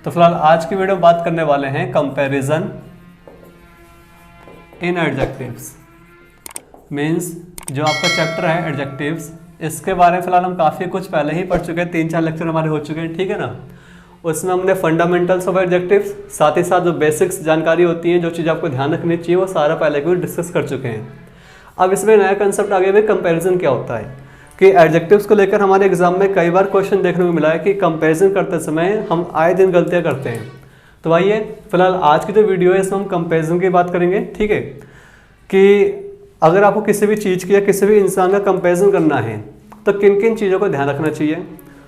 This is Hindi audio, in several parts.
तो फिलहाल आज की वीडियो में बात करने वाले हैं कंपैरिजन इन एडजेक्टिव्स। मीन्स जो आपका चैप्टर है एडजेक्टिव्स, इसके बारे में फिलहाल हम काफ़ी कुछ पहले ही पढ़ चुके हैं, 3-4 लेक्चर हमारे हो चुके हैं, ठीक है ना। उसमें हमने फंडामेंटल्स ऑफ एडजेक्टिव्स, साथ ही साथ जो बेसिक्स जानकारी होती है, जो चीज़ आपको ध्यान रखनी चाहिए, वो सारा पहले भी डिस्कस कर चुके हैं। अब इसमें नया कंसेप्ट आगे में कंपैरिजन क्या होता है कि एडजेक्टिव्स को लेकर हमारे एग्जाम में कई बार क्वेश्चन देखने को मिला है कि कंपैरिजन करते समय हम आए दिन गलतियां करते हैं। तो आइए फिलहाल आज की जो वीडियो है इसमें हम कंपैरिजन की बात करेंगे, ठीक है। कि अगर आपको किसी भी चीज़ की या किसी भी इंसान का कंपैरिजन करना है तो किन किन चीज़ों को ध्यान रखना चाहिए,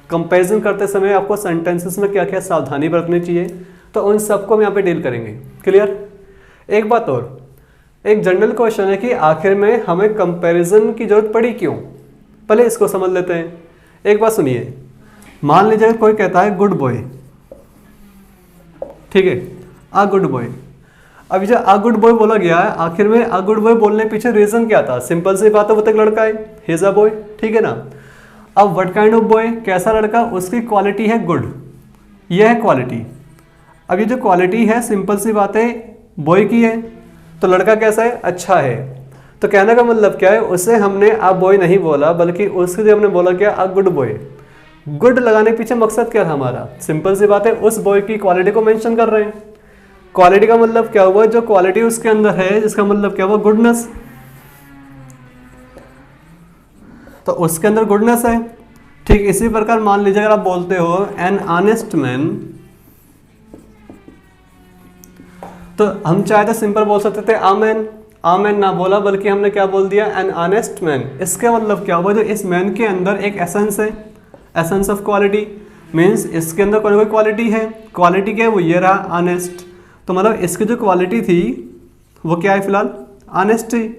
कंपैरिजन करते समय आपको सेंटेंसेस में क्या क्या सावधानी बरतनी चाहिए, तो उन सबको हम यहाँ पे डील करेंगे। क्लियर। एक बात और, एक जनरल क्वेश्चन है कि आखिर में हमें कंपैरिजन की जरूरत पड़ी क्यों, पहले इसको समझ लेते हैं। एक बात सुनिए, मान लीजिए कोई कहता है गुड बॉय, ठीक है, आ गुड बॉय। अभी जो आ गुड बॉय बोला गया है, आखिर में आ गुड बॉय बोलने पीछे रीजन क्या था? सिंपल सी बात है, वो तक लड़का है, ही इज अ बॉय, ठीक है ना। अब व्हाट काइंड ऑफ बॉय, कैसा लड़का, उसकी क्वालिटी है गुड, यह है क्वालिटी। अब ये जो क्वालिटी है सिंपल सी बात है बॉय की है, तो लड़का कैसा है, अच्छा है। तो कहने का मतलब क्या है, उसे हमने आ बॉय नहीं बोला, बल्कि उसके लिए हमने बोला क्या, आ गुड बॉय। गुड लगाने पीछे मकसद क्या था हमारा, सिंपल सी बात है उस बॉय की क्वालिटी को मेंशन कर रहे हैं। क्वालिटी का मतलब क्या हुआ, जो क्वालिटी उसके अंदर है, इसका मतलब क्या हुआ, गुडनेस। तो उसके अंदर गुडनेस है। ठीक इसी प्रकार मान लीजिए अगर आप बोलते हो एन ऑनेस्ट मैन, तो हम चाहे तो सिंपल बोल सकते थे आमेन, आमेन ना बोला, बल्कि हमने क्या बोल दिया, एन ऑनेस्ट मैन। इसका मतलब क्या हुआ, जो इस मैन के अंदर एक एसेंस है, एसेंस ऑफ क्वालिटी, मीन्स इसके अंदर कोई क्वालिटी है। क्वालिटी क्या है, वो ये रहा, ऑनेस्ट। तो मतलब इसकी जो क्वालिटी थी वो क्या है, फिलहाल ऑनेस्टी।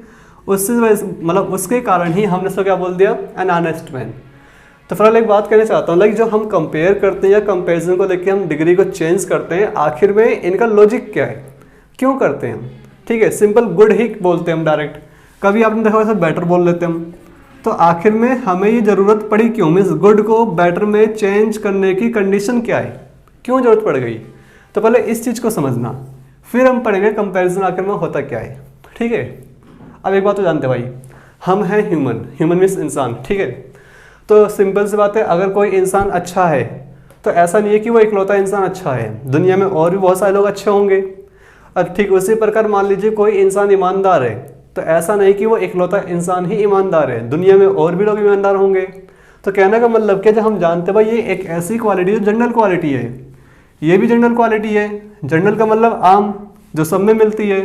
उससे मतलब उसके कारण ही हमने इसको क्या बोल दिया, एन ऑनेस्ट मैन। तो फिलहाल एक बात कहना चाहता हूँ, लाइक जो हम कंपेयर करते हैं या कंपेरिजन को लेकर हम डिग्री को चेंज करते हैं, आखिर में इनका लॉजिक क्या है, क्यों करते हैं हम? ठीक है, सिंपल गुड ही बोलते हैं हम डायरेक्ट, कभी आपने देखा वैसे बेटर बोल लेते हैं हम। तो आखिर में हमें ये ज़रूरत पड़ी क्यों, मीन्स गुड को बेटर में चेंज करने की कंडीशन क्या है, क्यों ज़रूरत पड़ गई? तो पहले इस चीज़ को समझना, फिर हम पढ़ेंगे कंपैरिजन आखिर में होता क्या है, ठीक है। अब एक बात तो जानते भाई, हम हैं ह्यूमन, ह्यूमन मीन्स इंसान, ठीक है। तो सिंपल सी बात है, अगर कोई इंसान अच्छा है तो ऐसा नहीं है कि वो इकलौता इंसान अच्छा है, दुनिया में और भी बहुत सारे लोग अच्छे होंगे। और ठीक उसी प्रकार मान लीजिए कोई इंसान ईमानदार है, तो ऐसा नहीं कि वो इकलौता इंसान ही ईमानदार है, दुनिया में और भी लोग ईमानदार होंगे। तो कहने का मतलब क्या, जब हम जानते हैं भाई ये एक ऐसी क्वालिटी है, जनरल क्वालिटी है, ये भी जनरल क्वालिटी है। जनरल का मतलब आम, जो सब में मिलती है।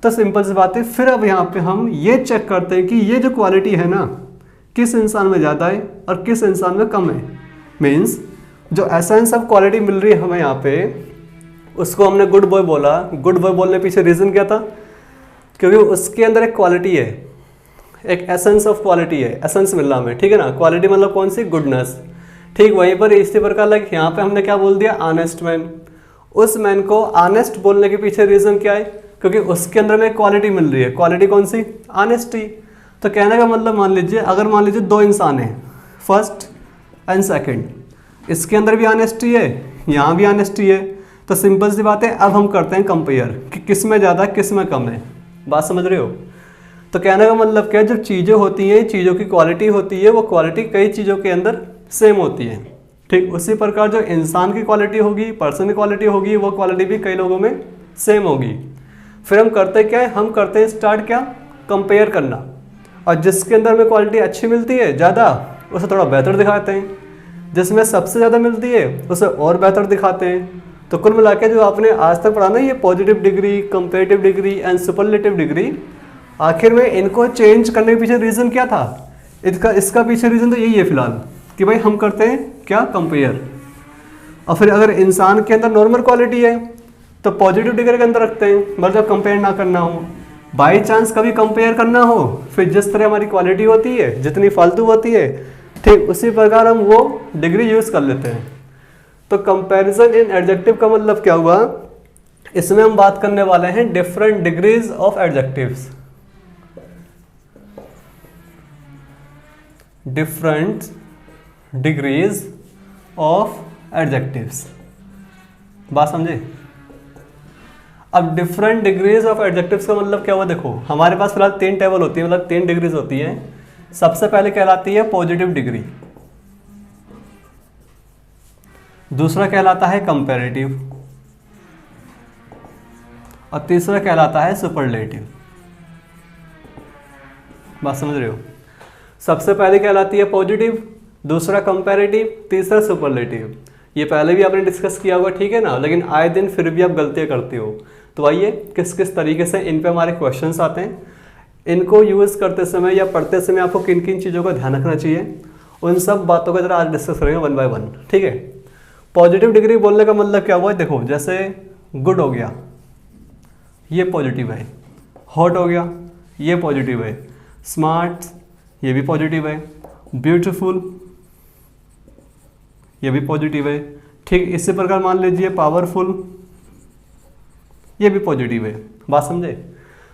तो सिंपल सी बात है, फिर अब यहाँ पे हम ये चेक करते हैं कि ये जो क्वालिटी है ना, किस इंसान में ज़्यादा है और किस इंसान में कम है। मीन्स जो एसेंस ऑफ क्वालिटी मिल रही है हमें यहाँ पे, उसको हमने गुड बॉय बोला। गुड बॉय बोलने पीछे रीज़न क्या था, क्योंकि उसके अंदर एक क्वालिटी है, एक एसेंस ऑफ क्वालिटी है, एसेंस मिल रहा हमें, ठीक है ना। क्वालिटी मतलब कौन सी, गुडनेस। ठीक वहीं पर इसी प्रकार लाइक यहाँ पे हमने क्या बोल दिया, ऑनेस्ट मैन। उस मैन को ऑनेस्ट बोलने के पीछे रीज़न क्या है, क्योंकि उसके अंदर में क्वालिटी मिल रही है। क्वालिटी कौन सी, ऑनेस्टी। तो कहने का मतलब मान लीजिए, अगर मान लीजिए दो इंसान हैं, फर्स्ट एंड सेकंड, इसके अंदर भी ऑनेस्टी है, यहाँ भी ऑनेस्टी है। तो सिंपल सी बात है, अब हम करते हैं कंपेयर कि किस में ज़्यादा किस में कम है। बात समझ रहे हो? तो कहने का मतलब क्या है, जब चीज़ें होती हैं, चीज़ों की क्वालिटी होती है, वो क्वालिटी कई चीज़ों के अंदर सेम होती है। ठीक उसी प्रकार जो इंसान की क्वालिटी होगी, पर्सन की क्वालिटी होगी, वो क्वालिटी भी कई लोगों में सेम होगी। फिर हम करते क्या है, हम करते हैं स्टार्ट क्या, कंपेयर करना। और जिसके अंदर में क्वालिटी अच्छी मिलती है ज़्यादा, उसे थोड़ा बेहतर दिखाते हैं। जिसमें सबसे ज़्यादा मिलती है उसे और बेहतर दिखाते हैं। तो कुल मिला के जो आपने आज तक पढ़ा ना, ये positive degree, comparative degree and superlative degree, आखिर में इनको चेंज करने के पीछे रीज़न क्या था, इसका पीछे रीज़न तो यही है फिलहाल कि भाई हम करते हैं क्या, कंपेयर। और फिर अगर इंसान के अंदर नॉर्मल क्वालिटी है तो पॉजिटिव डिग्री के अंदर रखते हैं, मतलब कंपेयर ना करना हो। बाई चांस कभी कंपेयर करना हो, फिर जिस तरह हमारी क्वालिटी होती है, जितनी फालतू होती है, ठीक उसी प्रकार हम वो डिग्री यूज़ कर लेते हैं। तो कंपैरिजन इन एडजेक्टिव का मतलब क्या हुआ, इसमें हम बात करने वाले हैं different degrees of adjectives, different degrees of adjectives. बात समझे? अब डिफरेंट डिग्रीज ऑफ एडजेक्टिव्स का मतलब क्या हुआ, देखो हमारे पास फिलहाल 3 टेबल होती है, मतलब 3 डिग्रीज होती हैं। सबसे पहले कहलाती है पॉजिटिव डिग्री, दूसरा कहलाता है कंपैरेटिव, और तीसरा कहलाता है सुपरलेटिव। बात समझ रहे हो? सबसे पहले कहलाती है पॉजिटिव, दूसरा कंपैरेटिव, तीसरा सुपरलेटिव। ये पहले भी आपने डिस्कस किया होगा, ठीक है ना, लेकिन आए दिन फिर भी आप गलतियां करते हो। तो आइए किस किस तरीके से इन पे हमारे क्वेश्चंस आते हैं, इनको यूज़ करते समय या पढ़ते समय आपको किन किन चीज़ों का ध्यान रखना चाहिए, उन सब बातों का जरा आज डिस्कस करेंगे 1 बाय 1, ठीक है। पॉजिटिव डिग्री बोलने का मतलब क्या हुआ, देखो जैसे गुड हो गया, ये पॉजिटिव है, हॉट हो गया, ये पॉजिटिव है, स्मार्ट, ये भी पॉजिटिव है, ब्यूटीफुल, ये भी पॉजिटिव है, ठीक इसी प्रकार मान लीजिए पावरफुल, ये भी पॉजिटिव है। बात समझे?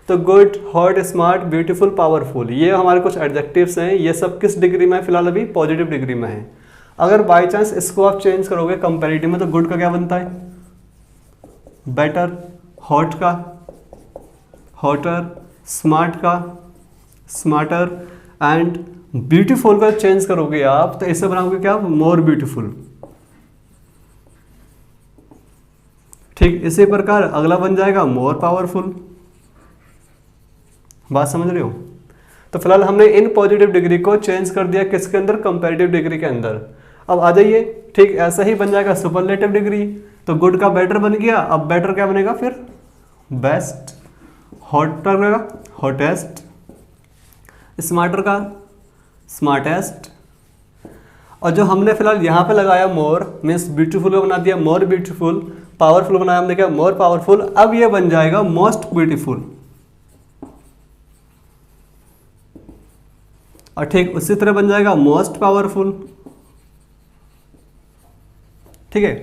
तो good, hot, smart, beautiful, powerful, ये हमारे कुछ एडजेक्टिव्स हैं। ये सब किस डिग्री में है, फिलहाल अभी पॉजिटिव डिग्री में है। अगर बाय चांस इसको आप चेंज करोगे कंपैरेटिव में, तो गुड का क्या बनता है, बेटर, हॉट का हॉटर, स्मार्ट का स्मार्टर, एंड ब्यूटीफुल का चेंज करोगे आप तो इसे बनाओगे क्या, मोर ब्यूटीफुल। ठीक इसी प्रकार अगला बन जाएगा मोर पावरफुल। बात समझ रहे हो? तो फिलहाल हमने इन पॉजिटिव डिग्री को चेंज कर दिया किसके अंदर, कंपैरेटिव डिग्री के अंदर। अब आ जाइए, ठीक ऐसा ही बन जाएगा सुपरलेटिव डिग्री। तो गुड का बेटर बन गया, अब बेटर क्या बनेगा फिर, बेस्ट, हॉटर का हॉटेस्ट, स्मार्टर का स्मार्टेस्ट, और जो हमने फिलहाल यहाँ पे लगाया मोर, मीन्स ब्यूटीफुल को बना दिया मोर ब्यूटीफुल, पावरफुल बनाया हमने क्या, मोर पावरफुल। अब ये बन जाएगा मोस्ट ब्यूटीफुल। और ठीक उसी तरह बन जाएगा मोस्ट पावरफुल। ठीक है,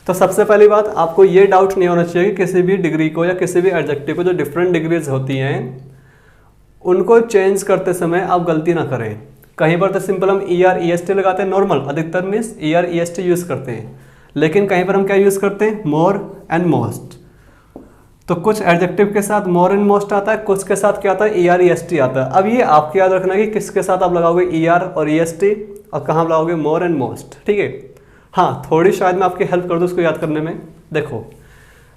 तो सबसे पहली बात आपको ये डाउट नहीं होना चाहिए कि किसी भी डिग्री को या किसी भी एडजेक्टिव को, जो डिफरेंट डिग्रीज होती हैं, उनको चेंज करते समय आप गलती ना करें। कहीं पर तो सिंपल हम ER EST लगाते हैं, नॉर्मल अधिकतर मीन्स ER EST यूज करते हैं, लेकिन कहीं पर हम क्या यूज करते हैं, मोर एंड मोस्ट। तो कुछ एडजेक्टिव के साथ मोर एंड मोस्ट आता है, कुछ के साथ क्या आता है, ER EST आता है। अब ये आपको याद रखना कि किसके साथ आप लगाओगे ER और EST और कहाँ लगाओगे मोर एंड मोस्ट। ठीक है, हाँ थोड़ी शायद मैं आपकी हेल्प कर दूँ उसको याद करने में। देखो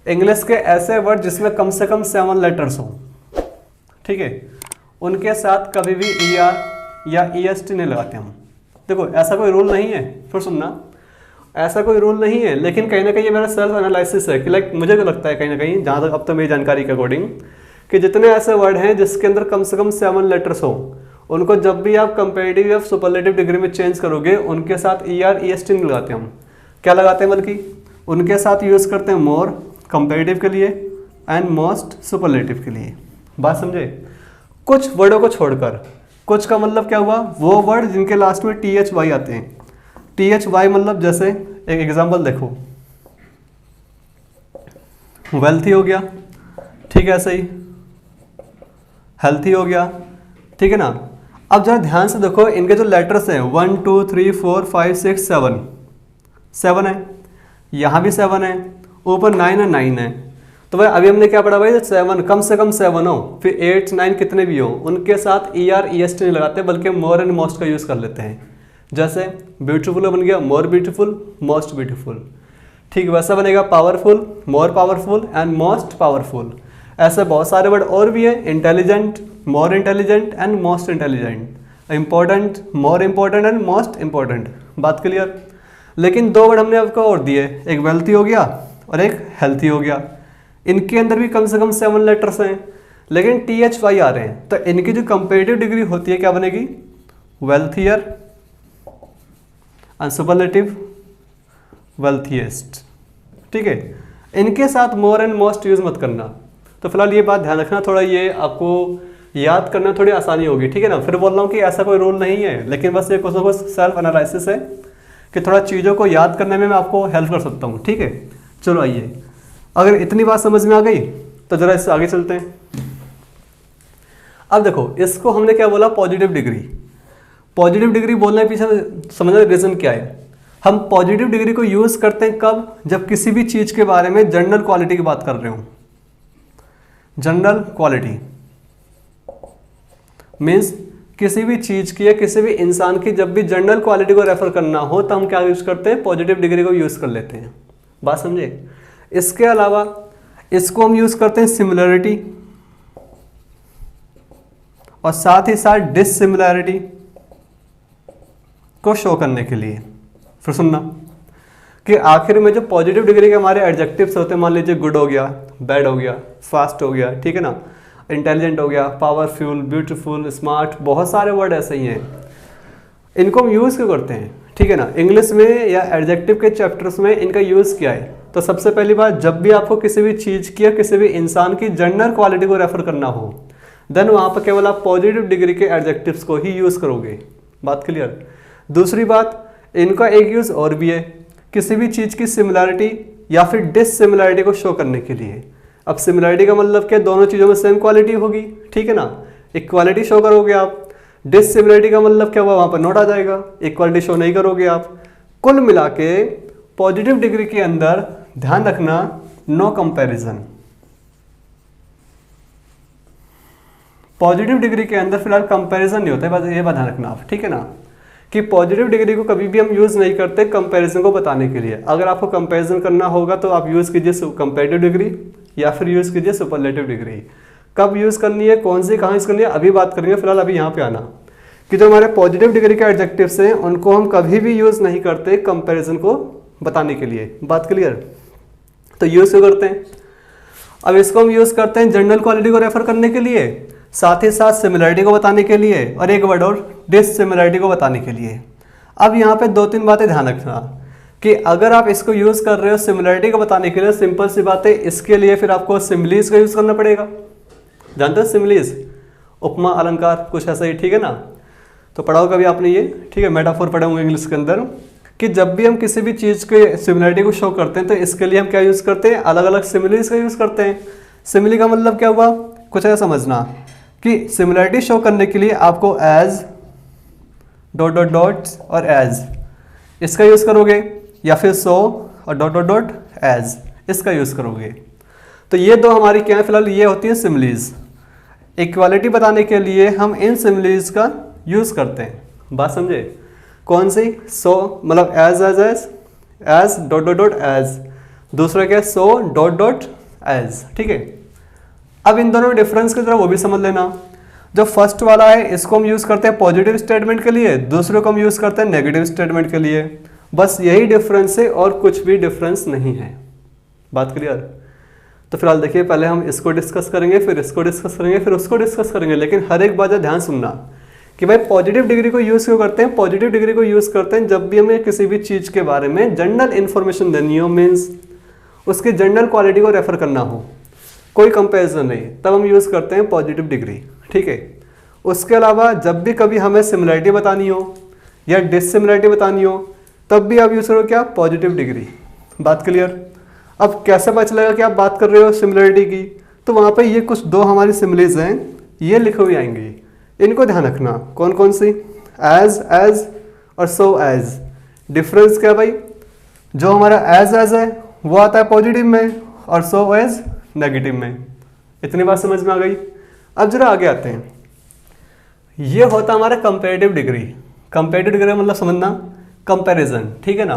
इंग्लिश के ऐसे वर्ड जिसमें कम से कम 7 लेटर्स हों, ठीक है, उनके साथ कभी भी ER या EST नहीं लगाते हम। देखो ऐसा कोई रूल नहीं है, फिर सुनना, ऐसा कोई रूल नहीं है, लेकिन कहीं ना कहीं ये मेरा सेल्फ एनालिसिस है कि लाइक मुझे तो लगता है कहीं ना कहीं, जहाँ तक अब तो मेरी जानकारी के अकॉर्डिंग, कि जितने ऐसे वर्ड हैं जिसके अंदर कम से कम 7 लेटर्स हो, उनको जब भी आप कंपैरेटिव या सुपरलेटिव डिग्री में चेंज करोगे उनके साथ ER EST नहीं लगाते हम। क्या लगाते हैं, बल्कि उनके साथ यूज़ करते हैं मोर कंपैरेटिव के लिए एंड मोस्ट सुपरलेटिव के लिए। बात समझे? कुछ वर्डों को छोड़कर, कुछ का मतलब क्या हुआ, वो वर्ड जिनके लास्ट में THY आते हैं। THY मतलब जैसे एक एग्जांपल देखो, वेल्थी हो गया, ठीक है, ऐसे ही हेल्थी हो गया, ठीक है ना। अब जरा ध्यान से देखो, इनके जो लेटर्स हैं 1 2 3 4 5 6 7 है, यहाँ भी 7 है, ऊपर 9 है, 9 है। तो भाई अभी हमने क्या पढ़ा भाई, 7 कम से कम 7 हो, फिर 8 9 कितने भी हो, उनके साथ ER EST नहीं लगाते, बल्कि मोर एंड मोस्ट का यूज़ कर लेते हैं। जैसे ब्यूटीफुल बन गया मोर ब्यूटीफुल, मोस्ट ब्यूटीफुल। ठीक वैसा बनेगा powerful, more powerful and most powerful. ऐसे बहुत सारे वर्ड और भी हैं, intelligent, more intelligent and most intelligent, important, more important and most important. बात क्लियर? लेकिन 2 वर्ड हमने आपको और दिए, एक वेल्थी हो गया और एक हेल्थी हो गया। इनके अंदर भी कम से कम 7 लेटर्स हैं, लेकिन THY आ रहे हैं, तो इनकी जो कंपैरेटिव डिग्री होती है क्या बनेगी, वेल्थियर एंड सुपरलेटिव वेल्थीएस्ट। ठीक है, इनके साथ मोर एंड मोस्ट यूज मत करना। तो फिलहाल ये बात ध्यान रखना, थोड़ा ये आपको याद करना थोड़ी आसानी होगी, ठीक है ना। फिर बोल रहा हूँ कि ऐसा कोई रूल नहीं है, लेकिन बस ये कुछ ना कुछ सेल्फ एनालिसिस है कि थोड़ा चीज़ों को याद करने में मैं आपको हेल्प कर सकता हूँ। ठीक है, चलो आइए, अगर इतनी बात समझ में आ गई तो जरा इससे आगे चलते हैं। अब देखो इसको हमने क्या बोला, पॉजिटिव डिग्री। पॉजिटिव डिग्री बोलने के पीछे समझना रीज़न क्या है। हम पॉजिटिव डिग्री को यूज करते हैं कब, जब किसी भी चीज के बारे में जनरल क्वालिटी की बात कर रहे हो। जनरल क्वालिटी मीन्स किसी भी चीज की या किसी भी इंसान की जब भी जनरल क्वालिटी को रेफर करना हो तो हम क्या यूज करते हैं, पॉजिटिव डिग्री को यूज कर लेते हैं। बात समझे। इसके अलावा इसको हम यूज करते हैं सिमिलरिटी और साथ ही साथ डिसिमिलरिटी को शो करने के लिए। फिर सुनना कि आखिर में जो पॉजिटिव डिग्री के हमारे एडजेक्टिव्स होते हैं, मान लीजिए गुड हो गया, बैड हो गया, फास्ट हो गया, ठीक है ना, इंटेलिजेंट हो गया, पावरफुल, ब्यूटीफुल, स्मार्ट, बहुत सारे वर्ड ऐसे ही हैं। इनको हम यूज़ क्यों करते हैं, ठीक है ना। इंग्लिश में या एडजेक्टिव के चैप्टर्स में इनका यूज़ क्या है, तो सबसे पहली बात, जब भी आपको किसी भी चीज़ की या किसी भी इंसान की जनरल क्वालिटी को रेफर करना हो देन वहाँ पर केवल आप पॉजिटिव डिग्री के एडजेक्टिव्स को ही यूज़ करोगे। बात क्लियर। दूसरी बात, इनका एक यूज़ और भी है किसी भी चीज़ की सिमिलैरिटी या फिर डिसिमिलैरिटी को शो करने के लिए। अब सिमिलैरिटी का मतलब क्या, दोनों चीज़ों में सेम क्वालिटी होगी, ठीक है ना, इक्वालिटी शो करोगे आप। डिसिमिलैरिटी का मतलब क्या हुआ, वहाँ पर नोट आ जाएगा, इक्वालिटी शो नहीं करोगे आप। कुल मिला के पॉजिटिव डिग्री के अंदर ध्यान रखना, नो कंपैरिजन। पॉजिटिव डिग्री के अंदर फिलहाल कंपैरिजन नहीं होता है, बस ये ध्यान रखना आप, ठीक है ना, कि पॉजिटिव डिग्री को कभी भी हम यूज़ नहीं करते कंपैरिजन को बताने के लिए। अगर आपको कंपैरिजन करना होगा तो आप यूज़ कीजिए कंपैरेटिव डिग्री या फिर यूज़ कीजिए सुपरलेटिव डिग्री। कब यूज़ करनी है, कौन सी, कहाँ यूज़ करनी है, अभी बात करेंगे। फिलहाल अभी यहाँ पे आना कि जो हमारे पॉजिटिव डिग्री के एडजेक्टिव्स हैं उनको हम कभी भी यूज़ नहीं करते कंपैरिजन को बताने के लिए। बात क्लियर। तो यूज़ क्यों करते हैं, अब इसको हम यूज़ करते हैं जनरल क्वालिटी को रेफर करने के लिए, साथ ही साथ सिमिलरिटी को बताने के लिए, और एक वर्ड और डिसिमिलरिटी को बताने के लिए। अब यहाँ पे दो तीन बातें ध्यान रखना कि अगर आप इसको यूज़ कर रहे हो सिमिलरिटी को बताने के लिए, सिंपल सी बात है, इसके लिए फिर आपको सिमिलीज का यूज़ करना पड़ेगा। जानते हो सिमिलीज, उपमा अलंकार, कुछ ऐसा ही, ठीक है ना। तो पढ़ाओ कभी आपने ये, ठीक है, मेटाफोर पढ़े होंगे इंग्लिश के अंदर, कि जब भी हम किसी भी चीज़ के सिमिलरिटी को शो करते हैं तो इसके लिए हम क्या यूज़ करते हैं, अलग अलग सिमिलीज का यूज़ करते हैं। सिमिली का मतलब क्या हुआ, कुछ ऐसा समझना कि सिमिलरिटी शो करने के लिए आपको एज, डॉट डॉट डॉट और एज इसका यूज़ करोगे, या फिर सो और डॉट डॉट डॉट एज इसका यूज़ करोगे। तो ये दो हमारी क्या है, फिलहाल ये होती है सिमिलीज। इक्वालिटी बताने के लिए हम इन सिमिलीज का यूज़ करते हैं। बात समझे, कौन सी, सो मतलब as as as, as dot dot dot as, दूसरा क्या है सो डॉट डॉट एज, ठीक है। अब इन दोनों में डिफरेंस की तरह वो भी समझ लेना। जो फर्स्ट वाला है इसको हम यूज़ करते हैं पॉजिटिव स्टेटमेंट के लिए, दूसरे को हम यूज़ करते हैं नेगेटिव स्टेटमेंट के लिए। बस यही डिफरेंस है और कुछ भी डिफरेंस नहीं है। बात क्लियर। तो फिलहाल देखिए, पहले हम इसको डिस्कस करेंगे, फिर इसको डिस्कस करेंगे, फिर उसको डिस्कस करेंगे, लेकिन हर एक बात ध्यान सुनना कि भाई पॉजिटिव डिग्री को यूज़ क्यों करते हैं। पॉजिटिव डिग्री को यूज़ करते हैं जब भी हमें किसी भी चीज़ के बारे में जनरल इन्फॉर्मेशन देनी हो, मीन्स उसकी जनरल क्वालिटी को रेफर करना हो, कोई कंपैरिजन नहीं, तब हम यूज़ करते हैं पॉजिटिव डिग्री, ठीक है। उसके अलावा जब भी कभी हमें सिमिलरिटी बतानी हो या डिसिमिलरिटी बतानी हो तब भी आप यूज़ करो क्या, पॉजिटिव डिग्री। बात क्लियर। अब कैसे पता चलेगा कि आप बात कर रहे हो सिमिलरिटी की, तो वहाँ पे ये कुछ दो हमारी सिमिलीज हैं, ये लिखे हुए आएंगे, इनको ध्यान रखना। कौन कौन सी, एज एज और सो एज। डिफरेंस क्या भाई, जो हमारा एज है वो आता है पॉजिटिव में और सो एज नेगेटिव में। इतनी बात समझ में आ गई। अब जरा आगे आते हैं, ये होता हमारा कंपैरेटिव डिग्री। कंपैरेटिव डिग्री मतलब समझना कंपैरिजन, ठीक है ना।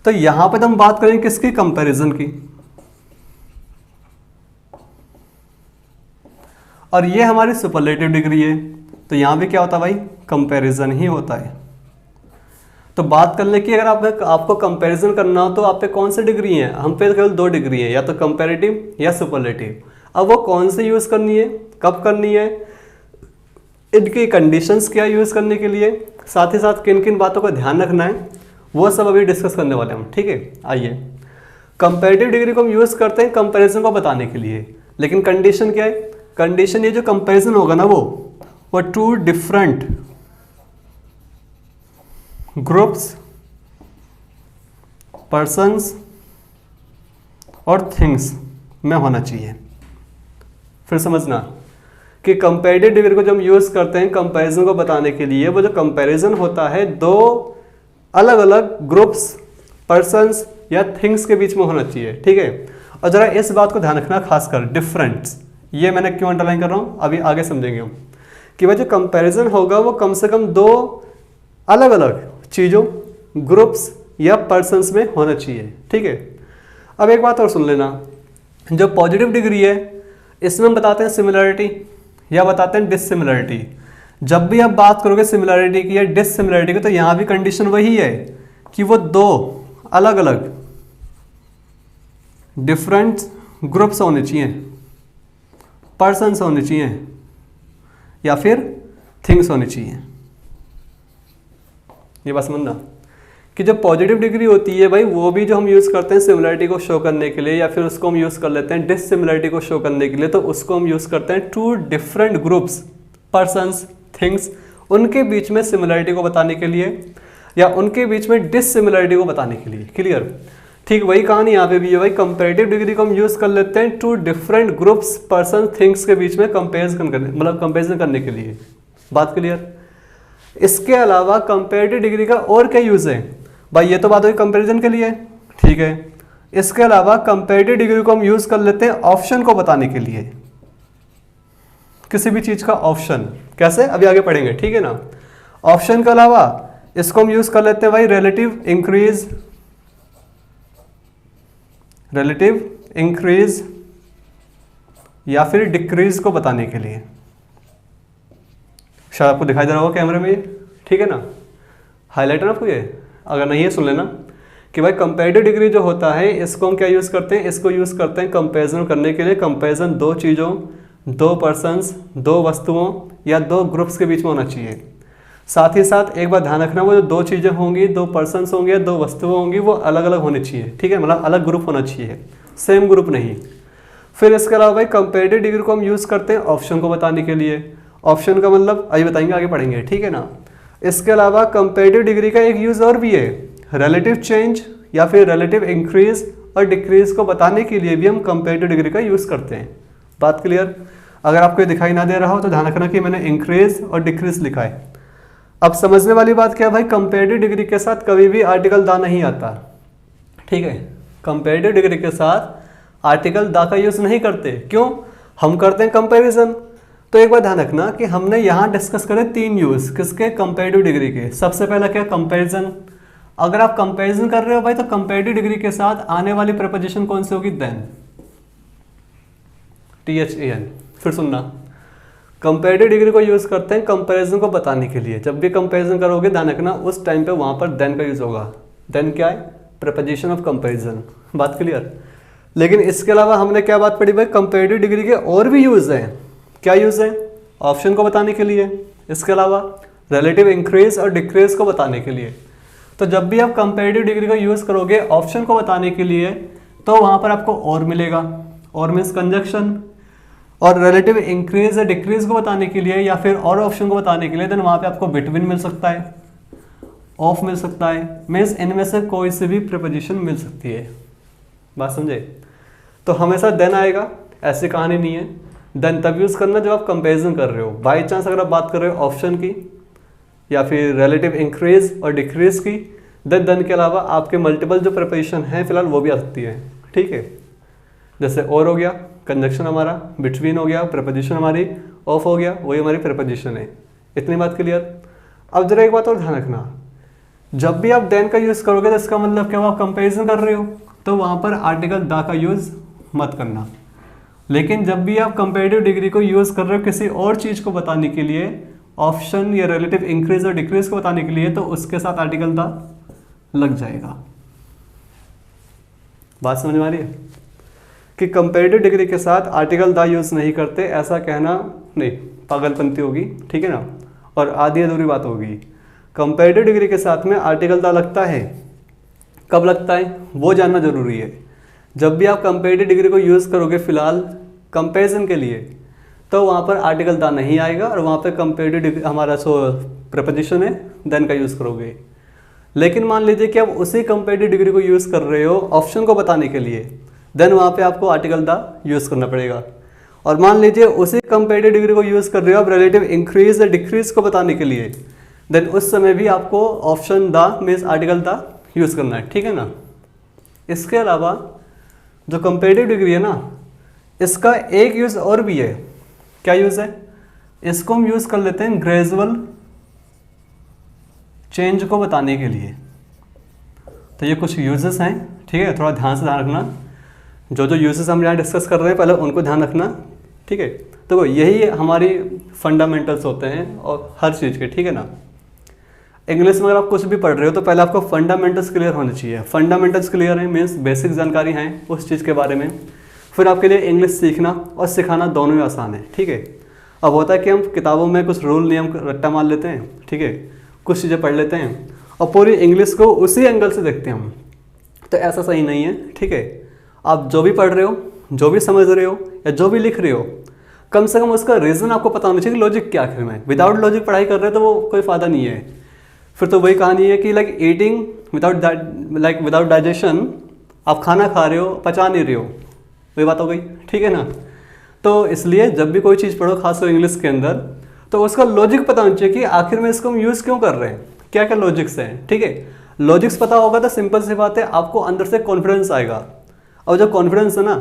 तो यहां पे हम बात करेंगे किसकी, कंपैरिजन की। और ये हमारी सुपरलेटिव डिग्री है, तो यहां भी क्या होता है भाई, कंपैरिजन ही होता है। तो बात करने की, अगर आपको कंपैरिजन करना हो तो आप पे कौन सी डिग्री है, हम पे केवल दो डिग्री है, या तो कंपैरेटिव या सुपरलेटिव। अब वो कौन सी यूज़ करनी है, कब करनी है, इनकी कंडीशंस क्या यूज़ करने के लिए, साथ ही साथ किन किन बातों का ध्यान रखना है, वो सब अभी डिस्कस करने वाले हम, ठीक है। आइए, कंपैरेटिव डिग्री को हम यूज़ करते हैं कंपैरिजन को बताने के लिए, लेकिन कंडीशन क्या है, कंडीशन ये जो कंपैरिजन होगा ना वो टू डिफरेंट ग्रुप्स, पर्सन्स और थिंग्स में होना चाहिए। फिर समझना कि कंपैरेटिव डिग्री को जब हम यूज़ करते हैं कंपैरिजन को बताने के लिए, वो जो कंपैरिजन होता है दो अलग अलग ग्रुप्स, पर्सन्स या थिंग्स के बीच में होना चाहिए, ठीक है। और जरा इस बात को ध्यान रखना खासकर डिफरेंट्स, ये मैंने क्यों अंडरलाइन कर रहा हूँ अभी आगे समझेंगे हम, कि भाई जो कंपैरिजन होगा वो कम से कम दो अलग अलग चीज़ों, ग्रुप्स या पर्सन्स में होना चाहिए, ठीक है। अब एक बात और सुन लेना, जो पॉजिटिव डिग्री है इसमें हम बताते हैं सिमिलरिटी या बताते हैं डिससिमिलरिटी। जब भी आप बात करोगे सिमिलरिटी की या डिससिमिलरिटी की तो यहाँ भी कंडीशन वही है कि वो दो अलग अलग डिफरेंट ग्रुप्स होने चाहिए, पर्सन्स होने चाहिए या फिर थिंग्स होनी चाहिए। ये बात समझना कि जो पॉजिटिव डिग्री होती है भाई वो भी जो हम यूज़ करते हैं सिमिलरिटी को शो करने के लिए या फिर उसको हम यूज़ कर लेते हैं डिससिमिलरिटी को शो करने के लिए, तो उसको हम यूज़ करते हैं two different groups, persons, things, उनके बीच में सिमिलरिटी को बताने के लिए या उनके बीच में डिससिमिलरिटी को बताने के लिए। क्लियर? ठीक वही कहानी यहाँ पे भी है भाई, कंपैरेटिव डिग्री को हम यूज़ कर लेते हैं two different groups, person, things के बीच में कंपेरिजन करने, मतलब कंपेरिजन करने के लिए। बात क्लियर? इसके अलावा कंपैरेटिव डिग्री का और क्या यूज़ है भाई, ये तो बात हुई कंपैरिजन के लिए, ठीक है। इसके अलावा कंपैरेटिव डिग्री को हम यूज़ कर लेते हैं ऑप्शन को बताने के लिए, किसी भी चीज़ का ऑप्शन। कैसे? अभी आगे पढ़ेंगे, ठीक है ना। ऑप्शन के अलावा इसको हम यूज़ कर लेते हैं भाई रिलेटिव इंक्रीज या फिर डिक्रीज को बताने के लिए। शायद आपको दिखाई दे रहा होगा कैमरे में, ठीक है ना, हाईलाइट है ना आपको ये, अगर नहीं है सुन लेना कि भाई कंपैरेटिव डिग्री जो होता है इसको हम क्या यूज़ करते हैं, इसको यूज़ करते हैं कंपैरिजन करने के लिए। कंपैरिजन दो चीज़ों, दो पर्सन्स, दो वस्तुओं या दो ग्रुप्स के बीच में होना चाहिए। साथ ही साथ एक बात ध्यान रखना, वो जो दो चीज़ें होंगी, दो पर्सन्स होंगे, दो वस्तुएं होंगी, वो अलग अलग होनी चाहिए, ठीक है, मतलब अलग ग्रुप होना चाहिए, सेम ग्रुप नहीं। फिर इसके अलावा भाई कंपैरेटिव डिग्री को हम यूज़ करते हैं ऑप्शन को बताने के लिए। ऑप्शन का मतलब अभी बताएंगे, आगे पढ़ेंगे, ठीक है ना। इसके अलावा कंपैरेटिव डिग्री का एक यूज़ और भी है, रिलेटिव चेंज या फिर रिलेटिव इंक्रीज और डिक्रीज को बताने के लिए भी हम कंपैरेटिव डिग्री का यूज़ करते हैं। बात क्लियर? अगर आपको ये दिखाई ना दे रहा हो तो ध्यान रखना कि मैंने इंक्रीज और डिक्रीज लिखा है। अब समझने वाली बात क्या है भाई, कंपैरेटिव डिग्री के साथ कभी भी आर्टिकल दा नहीं आता, ठीक है। कंपैरेटिव डिग्री के साथ आर्टिकल दा का यूज़ नहीं करते। क्यों? हम करते हैं कंपैरिजन। तो एक बात ध्यान रखना कि हमने यहाँ डिस्कस करे तीन यूज़ किसके, कंपैरेटिव डिग्री के। सबसे पहला क्या, कंपैरिजन। अगर आप कंपैरिजन कर रहे हो भाई तो कंपैरेटिव डिग्री के साथ आने वाली प्रीपोजिशन कौन सी होगी, देन, THAN। फिर सुनना, कंपैरेटिव डिग्री को यूज़ करते हैं कंपैरिजन को बताने के लिए। जब भी कंपैरिजन करोगे ध्यान रखना उस टाइम पे वहाँ पर देन का यूज़ होगा। देन क्या है, प्रीपोजिशन ऑफ कंपैरिजन। बात क्लियर? लेकिन इसके अलावा हमने क्या बात पढ़ी भाई, कंपैरेटिव डिग्री के और भी यूज़ हैं। क्या यूज़ है? ऑप्शन को बताने के लिए, इसके अलावा रिलेटिव इंक्रीज और डिक्रीज को बताने के लिए। तो जब भी आप कंपैरेटिव डिग्री का यूज़ करोगे ऑप्शन को बताने के लिए तो वहाँ पर आपको और मिलेगा, और मीन्स कंजक्शन। और रिलेटिव इंक्रीज या डिक्रीज को बताने के लिए या फिर और ऑप्शन को बताने के लिए देन वहाँ पे आपको बिटवीन मिल सकता है, ऑफ मिल सकता है, मीन्स इनमें से कोई से भी प्रीपोजिशन मिल सकती है। बात समझे? तो हमेशा देन आएगा, ऐसी कहानी नहीं है। देन तब यूज़ करना जब आप कंपेरिजन कर रहे हो। बाई चांस अगर आप बात कर रहे हो ऑप्शन की या फिर रिलेटिव इंक्रीज और डिक्रीज की, देन के अलावा आपके मल्टीपल जो प्रीपोजिशन हैं फिलहाल वो भी आ सकती है, ठीक है। जैसे और हो गया कंजक्शन हमारा, बिटवीन हो गया प्रीपोजिशन हमारी, ऑफ हो गया वही हमारी प्रीपोजिशन है। इतनी बात क्लियर? अब जरा एक बात और ध्यान रखना, जब भी आप देन का यूज़ करोगे तो इसका मतलब क्या, आप कंपेरिजन कर रहे हो तो वहाँ पर आर्टिकल दा का यूज़ मत करना। लेकिन जब भी आप कंपैरेटिव डिग्री को यूज़ कर रहे हो किसी और चीज़ को बताने के लिए, ऑप्शन या रिलेटिव इंक्रीज और डिक्रीज को बताने के लिए, तो उसके साथ आर्टिकल दा लग जाएगा। बात समझ में आ रही है कि कंपैरेटिव डिग्री के साथ आर्टिकल दा यूज़ नहीं करते, ऐसा कहना नहीं, पागलपंती होगी, ठीक है ना, और आधी अधूरी बात होगी। कंपैरेटिव डिग्री के साथ में आर्टिकल दा लगता है, कब लगता है वो जानना जरूरी है। जब भी आप कंपैरेटिव डिग्री को यूज़ करोगे फिलहाल कंपैरिजन के लिए तो वहाँ पर आर्टिकल दा नहीं आएगा और वहाँ पर कंपैरेटिव डिग्री हमारा सो प्रीपोजिशन है देन का यूज़ करोगे। लेकिन मान लीजिए कि आप उसी कंपैरेटिव डिग्री को यूज़ कर रहे हो ऑप्शन को बताने के लिए, देन वहाँ पे आपको आर्टिकल दा यूज़ करना पड़ेगा। और मान लीजिए उसी कंपैरेटिव डिग्री को यूज़ कर रहे हो आप रिलेटिव इंक्रीज या डिक्रीज को बताने के लिए, देन उस समय भी आपको option the means article the use करना है, ठीक है ना। इसके अलावा जो कंपेरेटिव डिग्री है ना, इसका एक यूज़ और भी है। क्या यूज़ है? इसको हम यूज़ कर लेते हैं ग्रेजुअल चेंज को बताने के लिए। तो ये कुछ यूजेस हैं, ठीक है, थोड़ा ध्यान से ध्यान रखना। जो जो यूजेस हम यहाँ डिस्कस कर रहे हैं पहले उनको ध्यान रखना, ठीक है। तो यही हमारी फंडामेंटल्स होते हैं और हर चीज़ के, ठीक है ना। इंग्लिश में अगर आप कुछ भी पढ़ रहे हो तो पहले आपको फंडामेंटल्स क्लियर होने चाहिए। फंडामेंटल्स क्लियर है मीन्स बेसिक जानकारी है उस चीज़ के बारे में, फिर आपके लिए इंग्लिश सीखना और सिखाना दोनों ही आसान है, ठीक है। अब होता है कि हम किताबों में कुछ रूल नियम रट्टा मार लेते हैं, ठीक है, कुछ चीज़ें पढ़ लेते हैं और पूरी इंग्लिश को उसी एंगल से देखते हैं हम, तो ऐसा सही नहीं है, ठीक है। आप जो भी पढ़ रहे हो, जो भी समझ रहे हो या जो भी लिख रहे हो, कम से कम उसका रीज़न आपको पता होना चाहिए कि लॉजिक क्या आखिर में। विदाउट लॉजिक पढ़ाई कर रहे हो तो वो कोई फ़ायदा नहीं है। फिर तो वही कहानी है कि लाइक ईटिंग विदाउट डाइजेशन, आप खाना खा रहे हो पचा नहीं रहे हो, वही बात हो गई, ठीक है ना। तो इसलिए जब भी कोई चीज़ पढ़ो खासकर इंग्लिश के अंदर, तो उसका लॉजिक पता होना चाहिए कि आखिर में इसको हम यूज़ क्यों कर रहे हैं, क्या क्या लॉजिक्स हैं, ठीक है। लॉजिक्स पता होगा तो सिंपल सी बात है, आपको अंदर से कॉन्फिडेंस आएगा। और जो कॉन्फिडेंस है ना,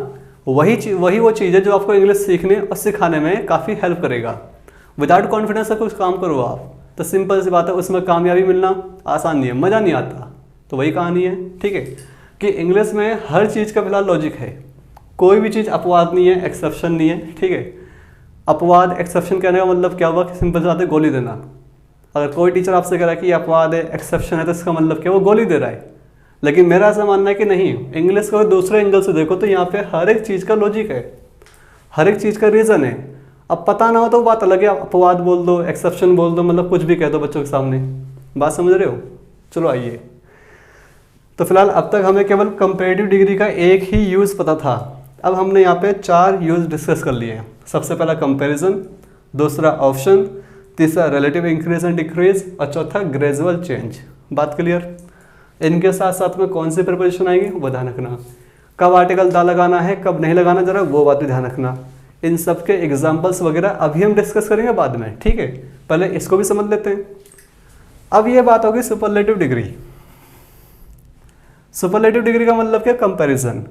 वही वो चीज़ है जो आपको इंग्लिश सीखने और सिखाने में काफ़ी हेल्प करेगा। विदाउट कॉन्फिडेंस से कुछ काम करो आप तो सिंपल सी बात है, उसमें कामयाबी मिलना आसान नहीं है, मज़ा नहीं आता। तो वही कहानी है, ठीक है, कि इंग्लिश में हर चीज़ का फिलहाल लॉजिक है। कोई भी चीज़ अपवाद नहीं है, एक्सेप्शन नहीं है, ठीक है। अपवाद एक्सेप्शन कहने का मतलब क्या हुआ कि सिंपल सी बात है, गोली देना। अगर कोई टीचर आपसे कह रहा है कि ये अपवाद है, एक्सेप्शन है, तो इसका मतलब क्या, वो गोली दे रहा है। लेकिन मेरा ऐसा मानना है कि नहीं, इंग्लिश को दूसरे एंगल से देखो तो यहाँ पे हर एक चीज़ का लॉजिक है, हर एक चीज़ का रीज़न है। अब पता ना हो तो बात अलग है, अपवाद बोल दो, एक्सेप्शन बोल दो, मतलब कुछ भी कह दो बच्चों के सामने। बात समझ रहे हो? चलो आइए। तो फिलहाल अब तक हमें केवल कंपेरेटिव डिग्री का एक ही यूज़ पता था। अब हमने यहाँ पे 4 यूज़ डिस्कस कर लिए हैं। सबसे पहला कंपैरिजन, दूसरा ऑप्शन, तीसरा रिलेटिव इंक्रीज एंड डिक्रीज और चौथा ग्रेजुअल चेंज। बात क्लियर? इनके साथ साथ में कौन सी प्रिपोजिशन आएंगी वो ध्यान रखना, कब आर्टिकल दा लगाना है कब नहीं लगाना, जरा वो बात भी ध्यान रखना। इन सब के एग्जाम्पल्स वगैरह अभी हम डिस्कस करेंगे बाद में, ठीक है। पहले इसको भी समझ लेते हैं। अब ये बात होगी सुपरलेटिव डिग्री। सुपरलेटिव डिग्री का मतलब क्या? कंपैरिजन।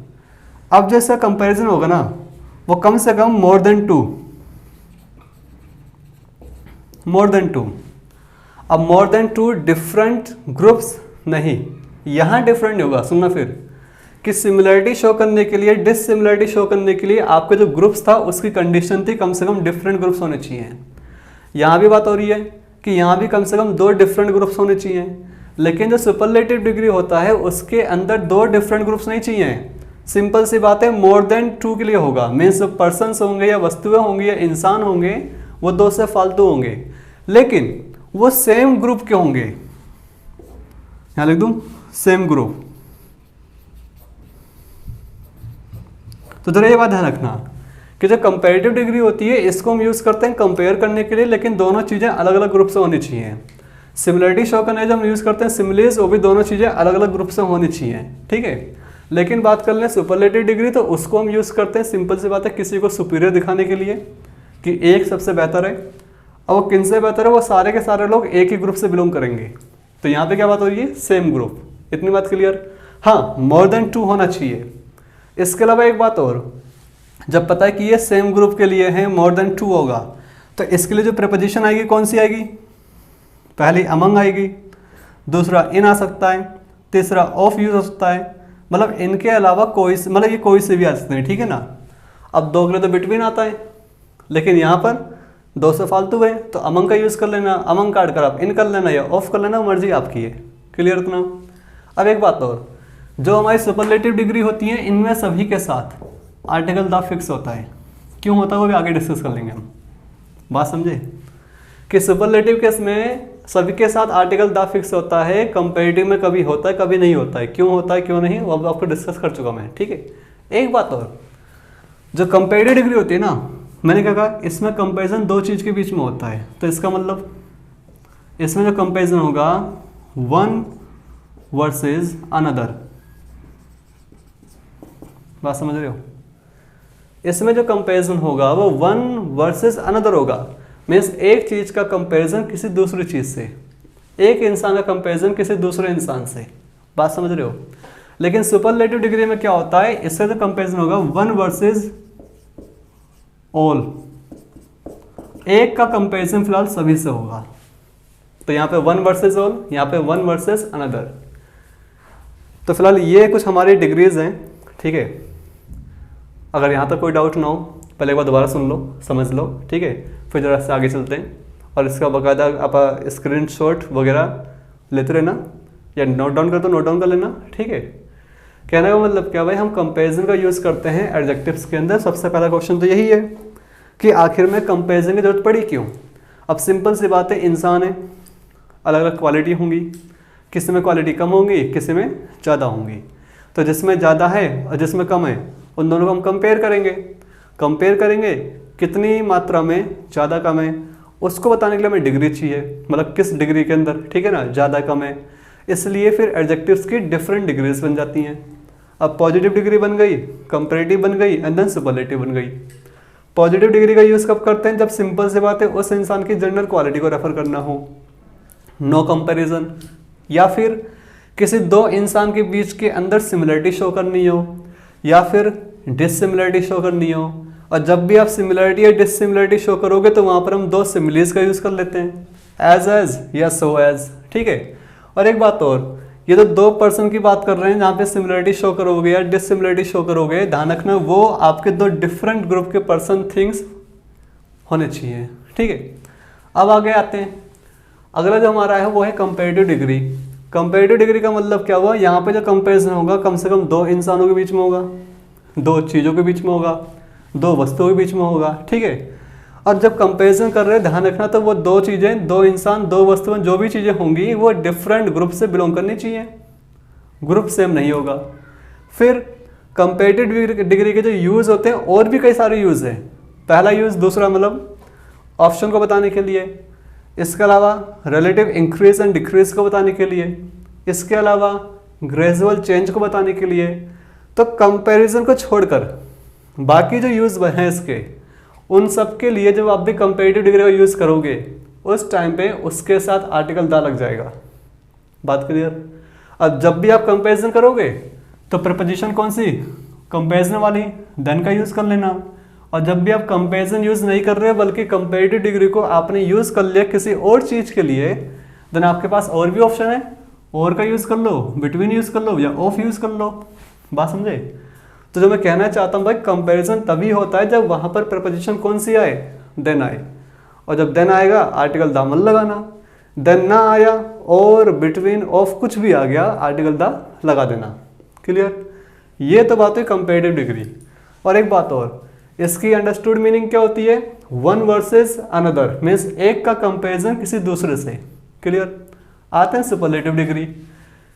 अब जैसा कंपैरिजन होगा ना, वो कम से कम मोर देन टू। अब मोर देन 2 डिफरेंट ग्रुप्स नहीं, यहां डिफरेंट नहीं होगा। सुनना फिर, कि सिमिलरिटी शो करने के लिए, डिससिमिलरिटी शो करने के लिए आपके जो ग्रुप्स था उसकी कंडीशन थी कम से कम डिफरेंट ग्रुप्स होने चाहिए। यहाँ भी बात हो रही है कि यहाँ भी कम से कम 2 डिफरेंट ग्रुप्स होने चाहिए। लेकिन जो सुपरलेटिव डिग्री होता है उसके अंदर 2 डिफरेंट ग्रुप्स नहीं चाहिए। सिंपल सी बात है, मोर देन 2 के लिए होगा। मीन्स जो पर्सनस होंगे या वस्तुएं होंगी या इंसान होंगे वो 2 से फालतू होंगे, लेकिन वो सेम ग्रुप के होंगे। यहाँ लिख दूं, सेम ग्रुप। तो जरा ये बात ध्यान रखना कि जो कंपैरेटिव डिग्री होती है इसको हम यूज़ करते हैं कंपेयर करने के लिए, लेकिन दोनों चीज़ें अलग अलग ग्रुप से होनी चाहिए। सिमिलरिटी शो करने जब हम यूज़ करते हैं सिमिलेज, वो भी दोनों चीज़ें अलग अलग ग्रुप से होनी चाहिए, ठीक है। लेकिन बात कर लें सुपरलेटिव डिग्री, तो उसको हम यूज़ करते हैं सिंपल सी बात है किसी को सुपीरियर दिखाने के लिए कि एक सबसे बेहतर है। और वो किन से बेहतर है? वो सारे के सारे लोग एक ही ग्रुप से बिलोंग करेंगे। तो यहाँ पे क्या बात हो रही है? Same group. इतनी बात क्लियर? हाँ, मोर देन 2 होना चाहिए। इसके अलावा एक बात और, जब पता है कि ये सेम ग्रुप के लिए है, मोर देन 2 होगा, तो इसके लिए जो प्रीपोजिशन आएगी कौन सी आएगी? पहली अमंग आएगी, दूसरा इन आ सकता है, तीसरा ऑफ यूज हो सकता है। मतलब इनके अलावा कोई, मतलब ये कोई से भी आ सकते हैं, ठीक है ना। अब 2 के लिए तो बिटवीन आता है, लेकिन यहाँ पर 2 से फालतू है तो अमंग का यूज़ कर लेना, अमंग काट कर आप इन कर लेना या ऑफ कर लेना, मर्जी आपकी है। क्लियर इतना? अब एक बात और, जो हमारी सुपरलेटिव डिग्री होती है इनमें सभी के साथ आर्टिकल द फिक्स होता है। क्यों होता है वो भी आगे डिस्कस कर लेंगे हम। बात समझे कि सुपरलेटिव केस में सभी के साथ आर्टिकल द फिक्स होता है, कंपैरेटिव में कभी होता है कभी नहीं होता है। क्यों होता है क्यों नहीं वो अब आपको डिस्कस कर चुका मैं, ठीक है। एक बात और, जो कंपैरेटिव डिग्री होती है ना, मैंने क्या कहा, इसमें कंपैरिजन 2 चीज़ के बीच में होता है। तो इसका मतलब इसमें जो कंपैरिजन होगा वन वर्सेस अनदर। बात समझ रहे हो? इसमें जो कंपैरिजन होगा वो 1 वर्सेस अनदर होगा। मीन्स एक चीज़ का कंपैरिजन किसी दूसरी चीज़ से। एक इंसान का कंपेरिजन किसी दूसरे इंसान से, बात समझ रहे हो। लेकिन सुपरलेटिव डिग्री में क्या होता है, इससे तो कंपेरिजन होगा वन वर्सेस ऑल, एक का कंपेरिजन फिलहाल सभी से होगा। तो यहाँ पे वन वर्सेस ऑल, यहाँ पे वन वर्सेस अनदर। तो फिलहाल ये कुछ हमारी डिग्रीज हैं, ठीक है। अगर यहाँ तक कोई डाउट ना हो, पहले एक बार दोबारा सुन लो, समझ लो, ठीक है, फिर जरा से आगे चलते हैं। और इसका बाकायदा आप स्क्रीनशॉट वगैरह लेते रहना, या नोट डाउन कर दो, नोट डाउन कर लेना, ठीक है। कहने का मतलब क्या भाई, हम कंपैरिजन का यूज़ करते हैं एडजेक्टिव्स के अंदर। सबसे पहला क्वेश्चन तो यही है कि आखिर में कंपैरिजन की जरूरत पड़ी क्यों। अब सिंपल सी बात है, इंसान है, अलग अलग क्वालिटी होंगी, किसी में क्वालिटी कम होंगी, किसी में ज़्यादा होंगी। तो जिसमें ज़्यादा है और जिसमें कम है, उन दोनों को हम कंपेयर करेंगे। कंपेयर करेंगे कितनी मात्रा में ज़्यादा कम है, उसको बताने के लिए हमें डिग्री चाहिए, मतलब किस डिग्री के अंदर, ठीक है ना, ज़्यादा कम है। इसलिए फिर एडजेक्टिव्स की डिफरेंट डिग्रीज बन जाती हैं। अब पॉजिटिव डिग्री बन गई, कंपैरेटिव बन गई, एंड देन सुपरलेटिव बन गई। पॉजिटिव डिग्री का यूज़ कब करते हैं, जब सिंपल सी बात है उस इंसान की जनरल क्वालिटी को रेफर करना हो, नो कंपैरिजन, या फिर किसी दो इंसान के बीच के अंदर सिमिलरिटी शो करनी हो, या फिर डिससिमिलरिटी शो करनी हो। और जब भी आप सिमिलरिटी या डिससिमिलरिटी शो करोगे तो वहाँ पर हम दो सिमिलीज का यूज़ कर लेते हैं, एज या सो एज, ठीक है। और एक बात और, ये तो दो पर्सन की बात कर रहे हैं, जहाँ पे सिमिलरिटी शो करोगे या डिससिमिलरिटी शो करोगे, ध्यान रखना वो आपके दो डिफरेंट ग्रुप के पर्सन थिंग्स होने चाहिए, ठीक है। अब आगे आते हैं, अगला जो हमारा है वो है कंपैरेटिव डिग्री। कंपैरेटिव डिग्री का मतलब क्या हुआ, यहाँ पे जो कंपैरिजन होगा कम से कम दो इंसानों के बीच में होगा, दो चीज़ों के बीच में होगा, दो वस्तुओं के बीच में होगा, ठीक है। और जब कंपैरिजन कर रहे हैं ध्यान रखना, तो वो दो चीज़ें, दो इंसान, दो वस्तुएं, जो भी चीज़ें होंगी वो डिफरेंट ग्रुप से बिलोंग करनी चाहिए, ग्रुप सेम नहीं होगा। फिर कंपैरेटिव डिग्री के जो यूज़ होते हैं और भी कई सारे यूज़ हैं। पहला यूज़, दूसरा मतलब ऑप्शन को बताने के लिए, इसके अलावा रिलेटिव इंक्रीज एंड डिक्रीज को बताने के लिए, इसके अलावा ग्रेजुअल चेंज को बताने के लिए। तो कंपैरिजन को छोड़कर बाकी जो यूज़ हैं इसके, उन सब के लिए जब आप भी कंपैरेटिव डिग्री का यूज़ करोगे उस टाइम पे उसके साथ आर्टिकल दा लग जाएगा। बात क्लियर। अब जब भी आप कंपैरिजन करोगे तो प्रपोजिशन कौन सी, कंपैरिजन वाली, देन का यूज़ कर लेना। और जब भी आप कंपैरिजन यूज़ नहीं कर रहे बल्कि कंपैरेटिव डिग्री को आपने यूज़ कर लिया किसी और चीज़ के लिए, देन आपके पास और भी ऑप्शन है, और का यूज़ कर लो, बिटवीन यूज़ कर लो, या ऑफ यूज़ कर लो। बात समझे। तो जो मैं कहना चाहता हूँ भाई, कंपैरिजन तभी होता है जब वहाँ पर प्रपोजिशन कौन सी आए, देन आए। और जब देन आएगा आर्टिकल दा मत लगाना, देन ना आया और बिटवीन ऑफ कुछ भी आ गया आर्टिकल दा लगा देना। क्लियर। ये तो बात है कंपैरेटिव डिग्री। और एक बात और, इसकी अंडरस्टूड मीनिंग क्या होती है, वन वर्सेस अनदर, मीन्स एक का कंपैरिजन किसी दूसरे से। क्लियर। आते हैं सुपरलेटिव डिग्री।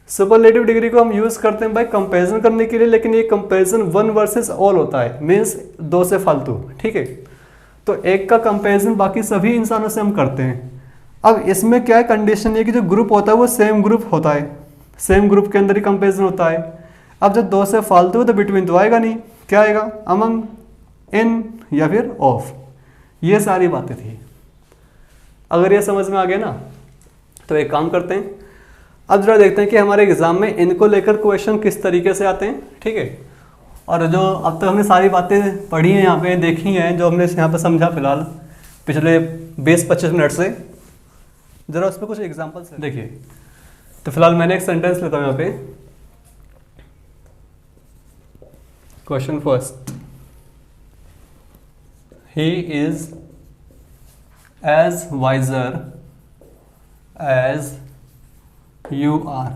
सुपरलेटिव डिग्री को हम यूज़ करते हैं भाई कंपैरिजन करने के लिए, लेकिन ये कंपैरिजन वन वर्सेस ऑल होता है, मीन्स दो से फालतू, ठीक है। तो एक का कंपैरिजन बाकी सभी इंसानों से हम करते हैं। अब इसमें क्या है, कंडीशन ये कि जो ग्रुप होता है वो सेम ग्रुप होता है, सेम ग्रुप के अंदर ही कंपैरिजन होता है। अब जब दो से फालतू है तो बिटवीन तो आएगा नहीं, क्या आएगा, अमंग, इन, या फिर ऑफ। ये सारी बातें थी। अगर ये समझ में आ गया ना, तो एक काम करते हैं, अब जरा देखते हैं कि हमारे एग्जाम में इनको लेकर क्वेश्चन किस तरीके से आते हैं, ठीक है। और जो अब तक हमने सारी बातें पढ़ी हैं, यहाँ पे देखी हैं, जो हमने यहाँ पे समझा फिलहाल पिछले 20-25 मिनट से, जरा उस पर कुछ एग्जाम्पल्स देखिए। तो फिलहाल मैंने एक सेंटेंस लेता हूँ यहाँ पे। Question first, he is as wiser as you are.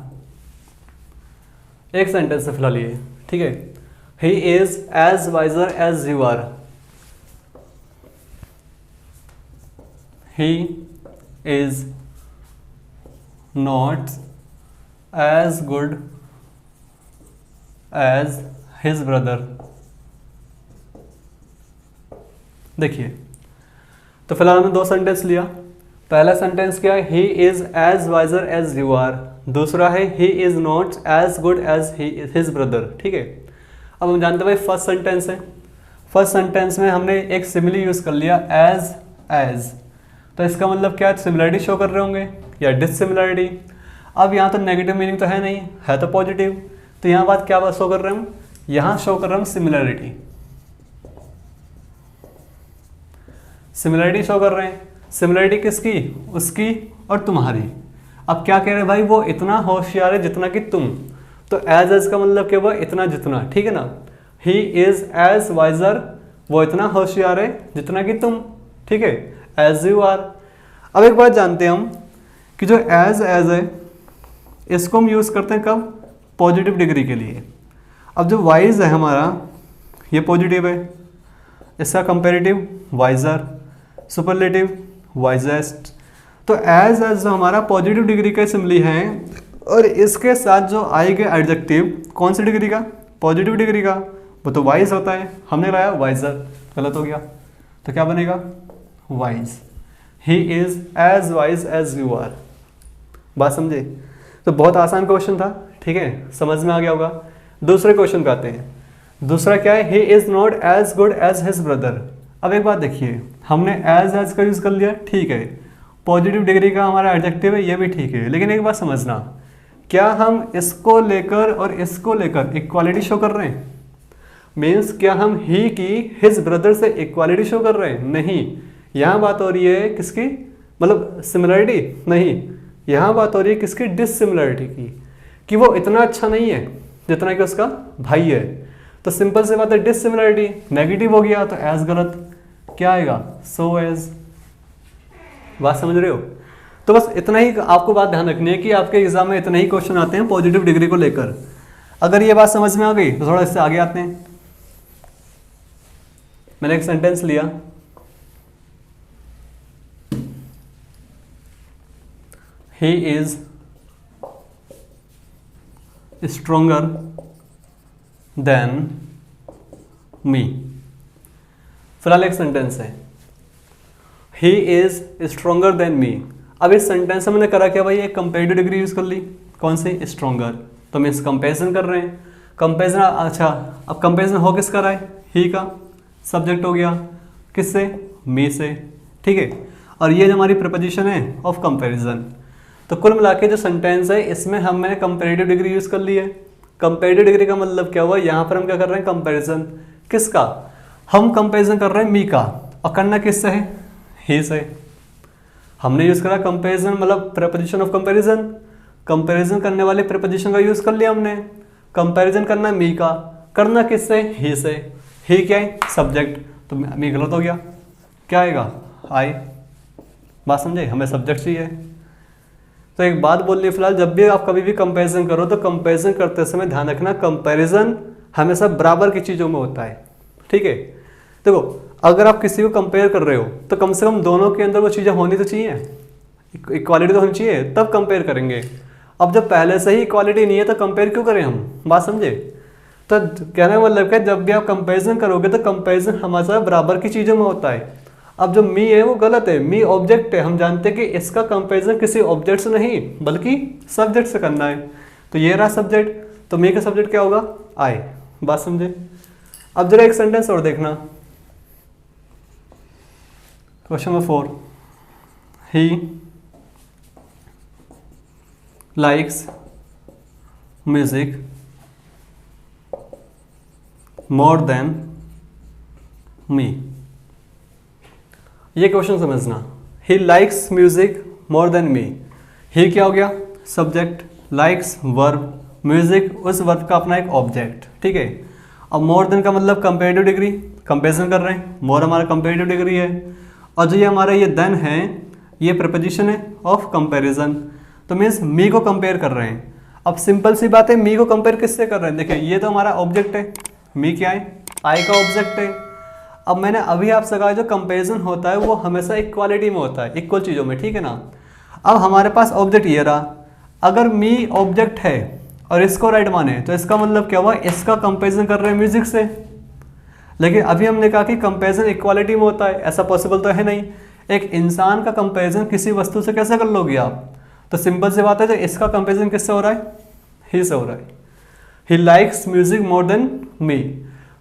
एक सेंटेंस है फिलहाल ये, ठीक है। He is as wiser as you are. He is not as good as his brother. देखिए, तो फिलहाल हमने दो सेंटेंस लिया। पहला सेंटेंस क्या है, he is as wiser as you are. दूसरा है he is not as good as his brother, ठीक है। अब हम जानते हैं भाई फर्स्ट सेंटेंस है, फर्स्ट सेंटेंस में हमने एक सिमिली यूज कर लिया एज। तो इसका मतलब क्या, सिमिलरिटी शो कर रहे होंगे, या डिसिमिलरिटी। अब यहाँ तो नेगेटिव मीनिंग तो है नहीं, है तो पॉजिटिव, तो यहाँ बात क्या बात शो कर रहे हैं हम, यहाँ शो कर रहे हैं हम सिमिलरिटी, सिमिलरिटी शो कर रहे हैं। सिमिलरिटी किसकी, उसकी और तुम्हारी। अब क्या कह रहे हैं भाई, वो इतना होशियार है जितना कि तुम, तो एज का मतलब क्या हुआ, इतना जितना, ठीक है ना। ही इज एज वाइजर, वो इतना होशियार है जितना कि तुम, ठीक है, एज यू आर। अब एक बात जानते हैं हम कि जो एज है इसको हम यूज करते हैं कब, पॉजिटिव डिग्री के लिए। अब जो वाइज है हमारा ये पॉजिटिव है, इसका कंपेरेटिव वाइजर, सुपरलेटिव वाइजेस्ट। तो एज जो हमारा पॉजिटिव डिग्री का सिमिली है, और इसके साथ जो आएगा एडजेक्टिव कौन सी डिग्री का, पॉजिटिव डिग्री का, वो तो वाइज होता है, हमने लाया वाइजर, गलत हो गया, तो क्या बनेगा wise. He is as wise as you are. बात समझे, तो बहुत आसान क्वेश्चन था, ठीक है, समझ में आ गया होगा। दूसरे क्वेश्चन पे आते हैं। दूसरा क्या है, he is not as good as his brother. अब एक बात देखिए, हमने एज का यूज कर लिया, ठीक है, पॉजिटिव डिग्री का हमारा एडजेक्टिव है, ये भी ठीक है, लेकिन एक बात समझना, क्या हम इसको लेकर और इसको लेकर इक्वालिटी शो कर रहे हैं, मीन्स क्या हम ही की हिज ब्रदर से इक्वालिटी शो कर रहे हैं, नहीं। यहाँ बात हो रही है किसकी, मतलब सिमिलरिटी नहीं, यहाँ बात हो रही है किसकी, डिसिमिलरिटी की, कि वो इतना अच्छा नहीं है जितना कि उसका भाई है। तो सिंपल से बात है, डिसिमिलरिटी नेगेटिव हो गया तो एज गलत, क्या आएगा, सो एज। बात समझ रहे हो। तो बस इतना ही आपको बात ध्यान रखनी है कि आपके एग्जाम में इतने ही क्वेश्चन आते हैं पॉजिटिव डिग्री को लेकर। अगर ये बात समझ में आ गई तो थोड़ा इससे आगे आते हैं। मैंने एक सेंटेंस लिया, he is stronger than me। फिलहाल एक सेंटेंस है, he is stronger than me। अब इस सेंटेंस में मैंने करा क्या भाई, एक कंपेरेटिव डिग्री यूज कर ली, कौन सी, स्ट्रोंगर, तो मैं इस कंपेरिजन कर रहे हैं, कंपेरिजन। अच्छा, अब कंपेरिजन हो किसका रहा है, ही का, सब्जेक्ट हो गया किससे, मी से, ठीक है। और ये जो हमारी प्रपोजिशन है ऑफ कंपेरिजन। तो कुल मिला के जो सेंटेंस है इसमें मैंने कंपेरेटिव डिग्री यूज कर ली है। कंपेरेटिव डिग्री का मतलब क्या हुआ, यहाँ पर हम क्या कर रहे हैं, कंपैरिजन किसका, हम कंपैरिजन कर रहे हैं मी का, और करना किससे है, ही से। हमने यूज करा कंपैरिजन मतलब प्रीपोजिशन ऑफ कंपैरिजन, कंपैरिजन करने वाले प्रीपोजिशन का यूज कर लिया हमने। कंपैरिजन करना मी का, करना किससे, ही से। ही क्या है, सब्जेक्ट, तो मी गलत हो गया, क्या आएगा, आई। बात समझे, हमें सब्जेक्ट चाहिए। तो एक बात बोल ली फिलहाल, जब भी आप कभी भी कंपैरिजन करो तो कंपैरिजन करते समय ध्यान रखना, कंपैरिजन हमेशा बराबर की चीज़ों में होता है, ठीक है। देखो, अगर आप किसी को कंपेयर कर रहे हो तो कम से कम दोनों के अंदर वो चीज़ें होनी तो चाहिए, इक्वालिटी तो होनी चाहिए, तब कंपेयर करेंगे। अब जब पहले से ही इक्वालिटी नहीं है तो कंपेयर क्यों करें हम, बात समझे। तो कहने का मतलब क्या, जब भी आप कंपैरिजन करोगे तो कंपैरिजन हमेशा बराबर की चीज़ों में होता है। अब जो मी है वो गलत है, मी ऑब्जेक्ट है, हम जानते हैं कि इसका कंपैरिजन किसी ऑब्जेक्ट से नहीं बल्कि सब्जेक्ट से करना है। तो ये रहा सब्जेक्ट, तो मी का सब्जेक्ट क्या होगा, आई। बात समझे। अब जरा एक सेंटेंस और देखना, question number 4, he likes music more than me. ये क्वेश्चन समझना, he likes music more than me. He क्या हो गया, सब्जेक्ट, लाइक्स वर्ब, म्यूजिक उस वर्ब का अपना एक ऑब्जेक्ट, ठीक है। अब मोर देन का मतलब कंपेरेटिव डिग्री, कंपेरिजन कर रहे हैं, मोर हमारा कंपेरेटिव डिग्री है, और जो ये हमारा ये देन है ये प्रीपोजिशन है ऑफ कंपेरिजन, तो मीन्स मी को कंपेयर कर रहे हैं। अब सिंपल सी बात है, मी को कंपेयर किससे कर रहे हैं, देखिए ये तो हमारा ऑब्जेक्ट है, मी क्या है, आई का ऑब्जेक्ट है। अब मैंने अभी आपसे कहा जो कंपैरिजन होता है वो हमेशा इक्वालिटी में होता है, इक्वल चीज़ों में, ठीक है ना। अब हमारे पास ऑब्जेक्ट ये रहा, अगर मी ऑब्जेक्ट है और इसको राइट माने तो इसका मतलब क्या हुआ, इसका कंपैरिजन कर रहे हैं म्यूजिक से। लेकिन अभी हमने कहा कि कंपैरिजन इक्वालिटी में होता है, ऐसा पॉसिबल तो है नहीं। एक इंसान का कंपैरिजन किसी वस्तु से कैसे कर लोगे आप, तो सिंपल सी बात है, जो इसका कंपैरिजन किससे हो रहा है, ही से हो रहा है। ही likes music more than me,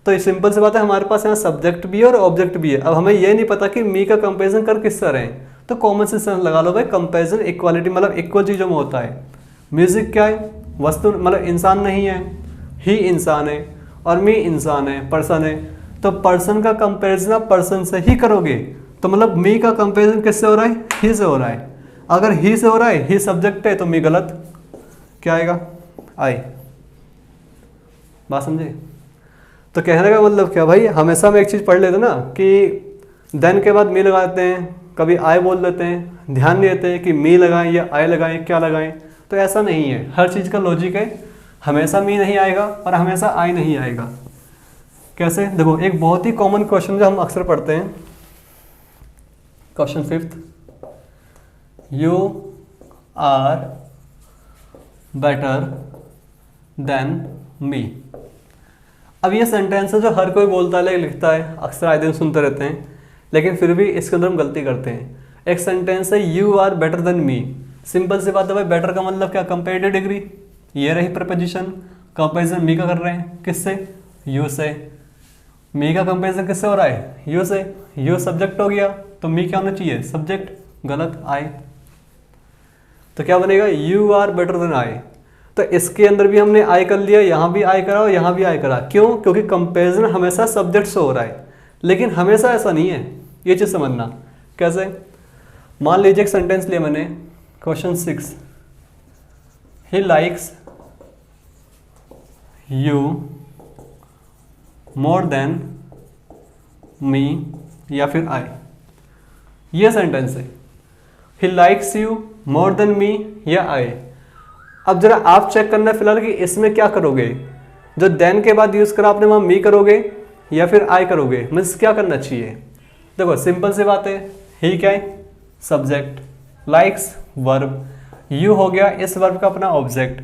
तो ये सिंपल सी बात है, हमारे पास यहाँ सब्जेक्ट भी है और ऑब्जेक्ट भी है। अब हमें ये नहीं पता कि मी का कंपैरिजन कर किससे रहे हैं, तो कॉमन सेंस लगा लो भाई, कंपैरिजन इक्वालिटी मतलब इक्वल चीज़ों में होता है। म्यूजिक क्या है, वस्तु मतलब इंसान नहीं है, ही इंसान है और मी इंसान है, पर्सन है। तो पर्सन का कंपैरिजन आप पर्सन से ही करोगे, तो मतलब मी का कंपैरिजन किससे हो रहा है, ही से हो रहा है। अगर ही से हो रहा है, ही सब्जेक्ट है, तो मी गलत, क्या आएगा, आई। बात समझे? तो कहने का मतलब क्या भाई, हमेशा हम एक चीज़ पढ़ लेते ना कि देन के बाद मी लगाते हैं, कभी आई बोल देते हैं, ध्यान नहीं देते कि मी लगाएं या आई लगाएं, क्या लगाएं। तो ऐसा नहीं है, हर चीज़ का लॉजिक है, हमेशा मी नहीं आएगा और हमेशा आई नहीं आएगा। कैसे, देखो एक बहुत ही कॉमन क्वेश्चन जो हम अक्सर पढ़ते हैं, question 5th, you are better than me. अब ये सेंटेंस है जो हर कोई बोलता है, लिखता है, अक्सर आए दिन सुनते रहते हैं, लेकिन फिर भी इसके अंदर हम गलती करते हैं। एक सेंटेंस है you are better than me, simple सी बात है भाई, बेटर का मतलब क्या, कंपेरेटिव डिग्री, ये रही प्रपोजिशन। कंपेरिजन मी का कर रहे हैं, किससे, यू से। मी का कंपेरिजन किससे हो रहा है, यू से। यू सब्जेक्ट हो गया, तो मी क्या होना चाहिए, सब्जेक्ट, गलत, आई। तो क्या बनेगा, you are better than I. तो इसके अंदर भी हमने आई कर लिया, यहाँ भी आई करा और यहाँ भी आई करा, क्यों, क्योंकि कंपेरिजन हमेशा सब्जेक्ट से हो रहा है, लेकिन हमेशा ऐसा नहीं है, ये चीज़ समझना। कैसे, मान लीजिए एक सेंटेंस लिया मैंने, question 6, he likes you more than मी या फिर आई, ये सेंटेंस है, he likes you more than मी या आई। अब जरा आप चेक करना फिलहाल कि इसमें क्या करोगे, जो देन के बाद यूज करा आपने वहां मी करोगे या फिर आई करोगे, मीन्स क्या करना चाहिए। देखो सिंपल सी बात है, ही क्या है, सब्जेक्ट, लाइक्स वर्ब, यू हो गया इस वर्ब का अपना ऑब्जेक्ट,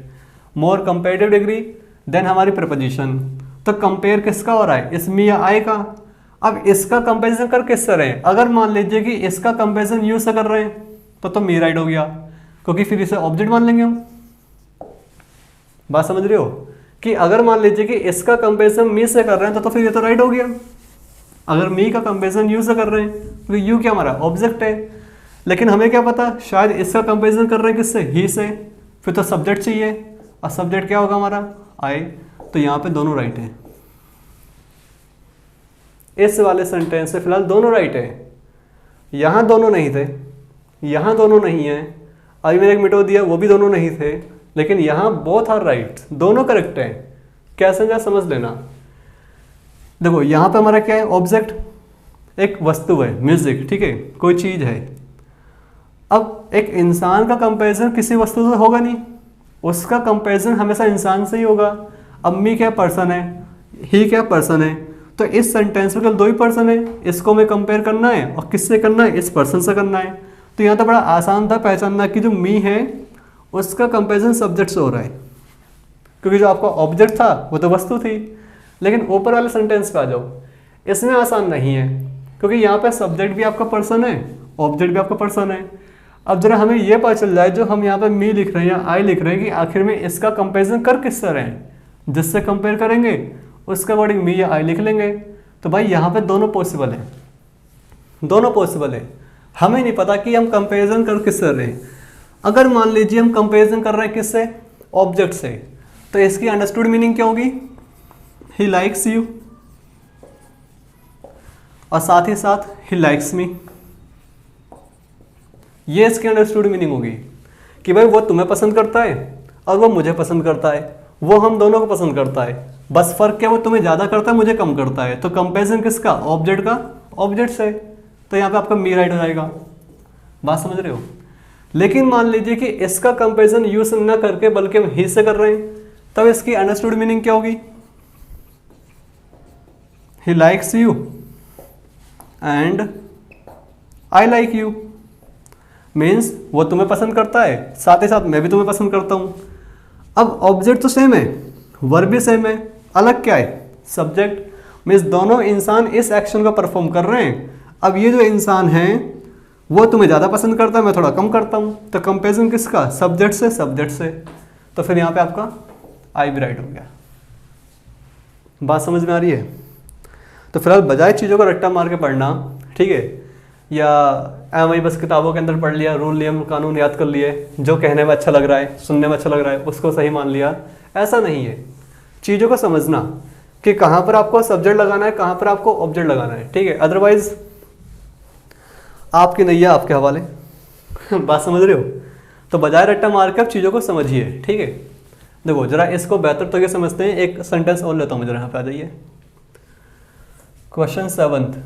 मोर कंपेरेटिव डिग्री, देन हमारी प्रपोजिशन। तो कंपेयर किसका हो रहा है, इस मी या आई का। अब इसका कंपेरिजन कर किससे रहे हैं, अगर मान लीजिए कि इसका कंपेरिजन यू से कर रहे हैं तो मी राइट हो गया, क्योंकि फिर इसे ऑब्जेक्ट मान लेंगे हम। बात समझ रहे हो, कि अगर मान लीजिए कि इसका कंपेरिजन मी से कर रहे हैं तो फिर ये तो राइट हो गया। अगर मी का कंपेरिजन यू से कर रहे हैं तो यू क्या हमारा ऑब्जेक्ट है, लेकिन हमें क्या पता शायद इसका कंपेरिजन कर रहे हैं किससे, ही से, फिर तो सब्जेक्ट चाहिए, और सब्जेक्ट क्या होगा हमारा, आई। तो यहाँ पे दोनों राइट हैं, इस वाले सेंटेंस से फिलहाल दोनों राइट है। यहाँ दोनों नहीं थे, यहाँ दोनों नहीं है, अभी मैंने एक मिटो दिया वो भी दोनों नहीं थे, लेकिन यहाँ बोथ आर राइट, दोनों करेक्ट है। कैसे जा समझ लेना। देखो यहाँ पे हमारा क्या है, ऑब्जेक्ट, एक वस्तु है, म्यूजिक, ठीक है, कोई चीज है। अब एक इंसान का कंपैरिजन किसी वस्तु से होगा नहीं, उसका कंपैरिजन हमेशा इंसान से ही होगा। अब मी क्या पर्सन है, ही क्या पर्सन है, तो इस सेंटेंस में केवल दो ही पर्सन है, इसको हमें कंपेयर करना है और किससे करना है, इस पर्सन से करना है। तो यहाँ तो बड़ा आसान था पहचानना कि जो मी है उसका कंपैरिजन सब्जेक्ट से हो रहा है, क्योंकि जो आपका ऑब्जेक्ट था वो तो वस्तु थी। लेकिन ऊपर वाले सेंटेंस पे आ जाओ, इसमें आसान नहीं है, क्योंकि यहाँ पे सब्जेक्ट भी आपका पर्सन है, ऑब्जेक्ट भी आपका पर्सन है। अब जरा हमें यह पता चल जाए जो हम यहाँ पे मी लिख रहे हैं या आई लिख रहे हैं कि आखिर में इसका कंपेरिजन कर किससे रहे हैं, जिससे कंपेयर करेंगे उसका अकॉर्डिंग मी या आई लिख लेंगे। तो भाई यहाँ पे दोनों पॉसिबल है, दोनों पॉसिबल है। हमें नहीं पता कि हम कंपेरिजन कर किससे रहे हैं। अगर मान लीजिए हम कंपेरिजन कर रहे हैं किससे, ऑब्जेक्ट से, तो इसकी अंडरस्टूड मीनिंग क्या होगी, ही लाइक्स यू, और साथ ही साथ ही लाइक्स मी। ये इसकी अंडरस्टूड मीनिंग होगी कि भाई वो तुम्हें पसंद करता है और वो मुझे पसंद करता है, वो हम दोनों को पसंद करता है, बस फर्क क्या, वो तुम्हें ज़्यादा करता है, मुझे कम करता है। तो कंपेरिजन किसका, ऑब्जेक्ट का ऑब्जेक्ट से। तो यहाँ पे आपका मी राइट हो जाएगा। बात समझ रहे हो। लेकिन मान लीजिए कि इसका कंपेरिजन यू से ना करके बल्कि हम ही से कर रहे हैं, तब इसकी अंडरस्टूड मीनिंग क्या होगी, he likes you and I like you. Means वो तुम्हें पसंद करता है, साथ ही साथ मैं भी तुम्हें पसंद करता हूं। अब ऑब्जेक्ट तो सेम है, वर्ब भी सेम है, अलग क्या है, सब्जेक्ट। मीन्स दोनों इंसान इस एक्शन को परफॉर्म कर रहे हैं। अब ये जो इंसान है वो तुम्हें ज़्यादा पसंद करता है, मैं थोड़ा कम करता हूँ, तो कंपेरिजन किसका, सब्जेक्ट से, सब्जेक्ट से। तो फिर यहाँ पे आपका आई भी राइट हो गया। बात समझ में आ रही है। तो फिलहाल बजाय चीज़ों को रट्टा मार के पढ़ना, ठीक है, या एम आई बस किताबों के अंदर पढ़ लिया, रूल नियम कानून याद कर लिए, जो कहने में अच्छा लग रहा है, सुनने में अच्छा लग रहा है, उसको सही मान लिया। ऐसा नहीं है। चीज़ों को समझना कि कहाँ पर आपको सब्जेक्ट लगाना है, कहाँ पर आपको ऑब्जेक्ट लगाना है, ठीक है। अदरवाइज आपकी नैया आपके हवाले। बात समझ रहे हो? तो बजाय रट्टा मार के आप चीज़ों को समझिए, ठीक है। देखो जरा इसको बेहतर तरीके से समझते हैं। एक सेंटेंस और लेता हूँ मैं, जरा यहाँ पे आ जाइए। क्वेश्चन 7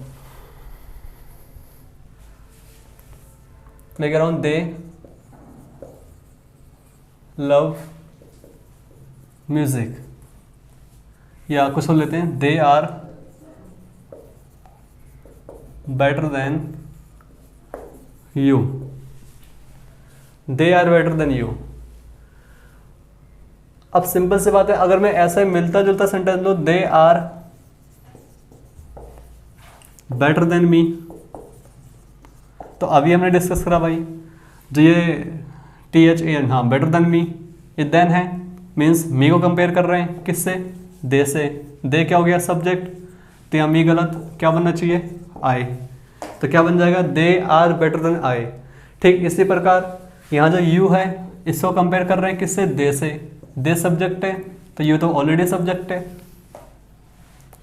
लेकर आऊँ, दे लव म्यूजिक, या कुछ और लेते हैं, they are better than you, they are better than you. अब सिंपल सी बात है, अगर मैं ऐसा मिलता जुलता सेंटेंस लूं, they are better than me, तो अभी हमने डिस्कस करा भाई, जो ये THAN, हाँ बेटर देन मी, ये देन है, मीन्स मी को कंपेयर कर रहे हैं किससे, दे से। दे क्या हो गया, सब्जेक्ट, तो यहाँ मी गलत, क्या बनना चाहिए, आई। तो क्या बन जाएगा, they are better than I. ठीक इसी प्रकार यहाँ जो यू है, इसको कंपेयर कर रहे हैं किससे, दे से। दे सब्जेक्ट है तो यू तो ऑलरेडी सब्जेक्ट है,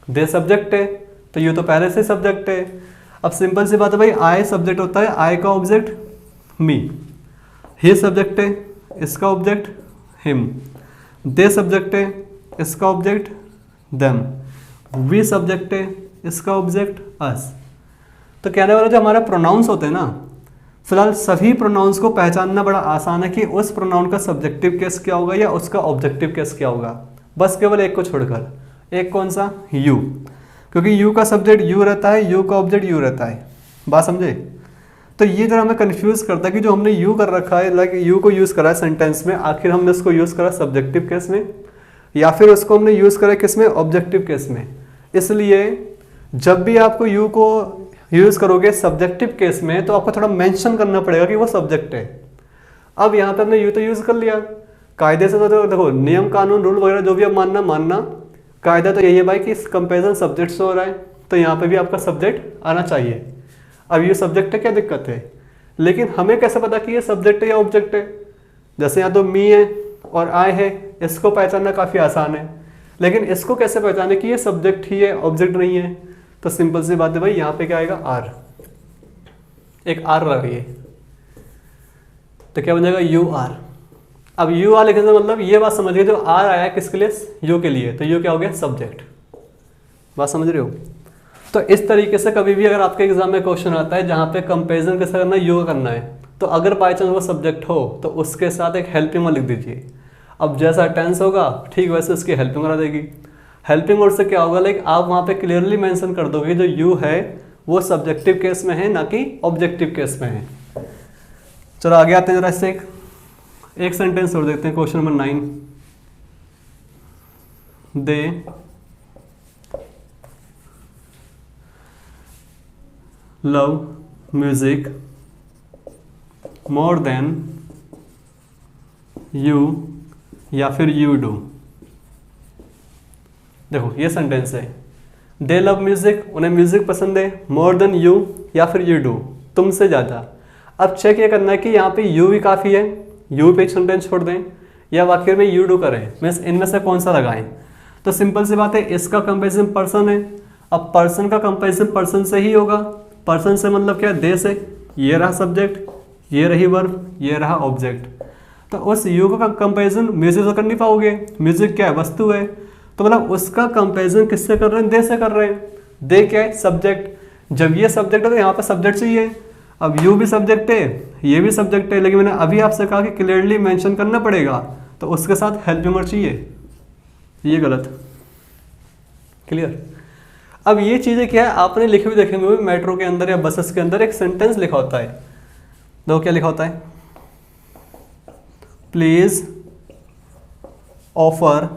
दे सब्जेक्ट है तो यू तो पहले से सब्जेक्ट है। अब सिंपल सी बात है भाई, आई सब्जेक्ट होता है, आई का ऑब्जेक्ट मी, ही सब्जेक्ट है, इसका ऑब्जेक्ट हिम, दे सब्जेक्ट है, इसका ऑब्जेक्ट देम, वी सब्जेक्ट है, इसका ऑब्जेक्ट अस। तो कहने वाला जो हमारा प्रोनाउंस होते हैं ना, फिलहाल सभी प्रोनाउंस को पहचानना बड़ा आसान है कि उस प्रोनाउन का सब्जेक्टिव केस क्या होगा या उसका ऑब्जेक्टिव केस क्या होगा, बस केवल एक को छोड़कर। एक कौन सा, यू, क्योंकि यू का सब्जेक्ट यू रहता है, यू का ऑब्जेक्ट यू रहता है। बात समझे? तो ये जरा हमें कंफ्यूज करता है कि जो हमने यू कर रखा है, लाइक यू को यूज़ करा है सेंटेंस में, आखिर हमने उसको यूज़ करा सब्जेक्टिव केस में या फिर उसको हमने यूज़ करा किस में, ऑब्जेक्टिव केस में। इसलिए जब भी आपको यू को यूज़ करोगे सब्जेक्टिव केस में, तो आपको थोड़ा मेंशन करना पड़ेगा कि वो सब्जेक्ट है। अब यहाँ पे हमने यू तो यूज़ कर लिया, कायदे से तो देखो नियम कानून रूल वगैरह जो भी आप मानना, कायदा तो यही है भाई कि कंपेरिजन सब्जेक्ट से हो रहा है, तो यहाँ पे भी आपका सब्जेक्ट आना चाहिए। अब ये सब्जेक्ट है, क्या दिक्कत है? लेकिन हमें कैसे पता कि ये सब्जेक्ट है या ऑब्जेक्ट है? जैसे यहाँ तो मी है और आई है, इसको पहचानना काफ़ी आसान है, लेकिन इसको कैसे पहचाने कि ये सब्जेक्ट ही है, ऑब्जेक्ट नहीं है? तो सिंपल सी बात है भाई, यहाँ पे क्या आएगा, आर, एक आर लगाइए, तो क्या बन जाएगा, यू आर। अब यू आर लिखने से मतलब ये बात समझिए, जो आर आया है किसके लिए, यू के लिए, तो यू क्या हो गया, सब्जेक्ट। बात समझ रहे हो? तो इस तरीके से कभी भी अगर आपके एग्जाम में क्वेश्चन आता है जहाँ पे कंपेरिजन कैसे करना है, यू करना है, तो अगर बाई चांस वो सब्जेक्ट हो तो उसके साथ एक हेल्पिंग वर्ड लिख दीजिए। अब जैसा टेंस होगा ठीक वैसे उसकी हेल्पिंग करा देगी। हेल्पिंग वर्ड से क्या होगा, लाइक आप वहाँ पे क्लियरली मेंशन कर दोगे जो यू है वो सब्जेक्टिव केस में है, ना कि ऑब्जेक्टिव केस में है। चलो आगे आते हैं, जरा इससे एक सेंटेंस और देखते हैं। Question number 9, they love music more than you, या फिर यू डू। देखो ये सेंटेंस है, दे लव म्यूजिक, उन्हें म्यूजिक पसंद है, मोर देन यू, या फिर यू डू, तुमसे ज़्यादा। अब चेक ये करना है कि यहाँ पे यू भी काफ़ी है, यू पे एक सेंटेंस छोड़ दें, या वाक्य में यू डू करें, मीन्स इनमें से कौन सा लगाएं। तो सिंपल सी बात है, इसका कंपेरिजन पर्सन है, अब पर्सन का कंपेरिजन पर्सन से ही होगा। पर्सन से मतलब क्या, दे से, ये रहा सब्जेक्ट, ये रही वर्ब, ये रहा ऑब्जेक्ट। तो उस यू का कंपेरिजन म्यूजिक से कर नहीं पाओगे, म्यूजिक क्या है, वस्तु है, तो मतलब उसका कंपेरिजन किससे कर रहे हैं, दे से कर रहे हैं। दे क्या है, सब्जेक्ट। जब ये सब्जेक्ट है तो यहाँ पर सब्जेक्ट चाहिए। अब यू भी सब्जेक्ट है, ये भी सब्जेक्ट है, लेकिन मैंने अभी आपसे कहा कि क्लियरली मेंशन करना पड़ेगा, तो उसके साथ हेल्पिंग वर्ड चाहिए, ये गलत। क्लियर? अब ये चीज़ें क्या है, आपने लिखे हुए देखेंगे मेट्रो के अंदर या बसेस के अंदर एक सेंटेंस लिखा होता है। देखो क्या लिखा होता है, प्लीज ऑफर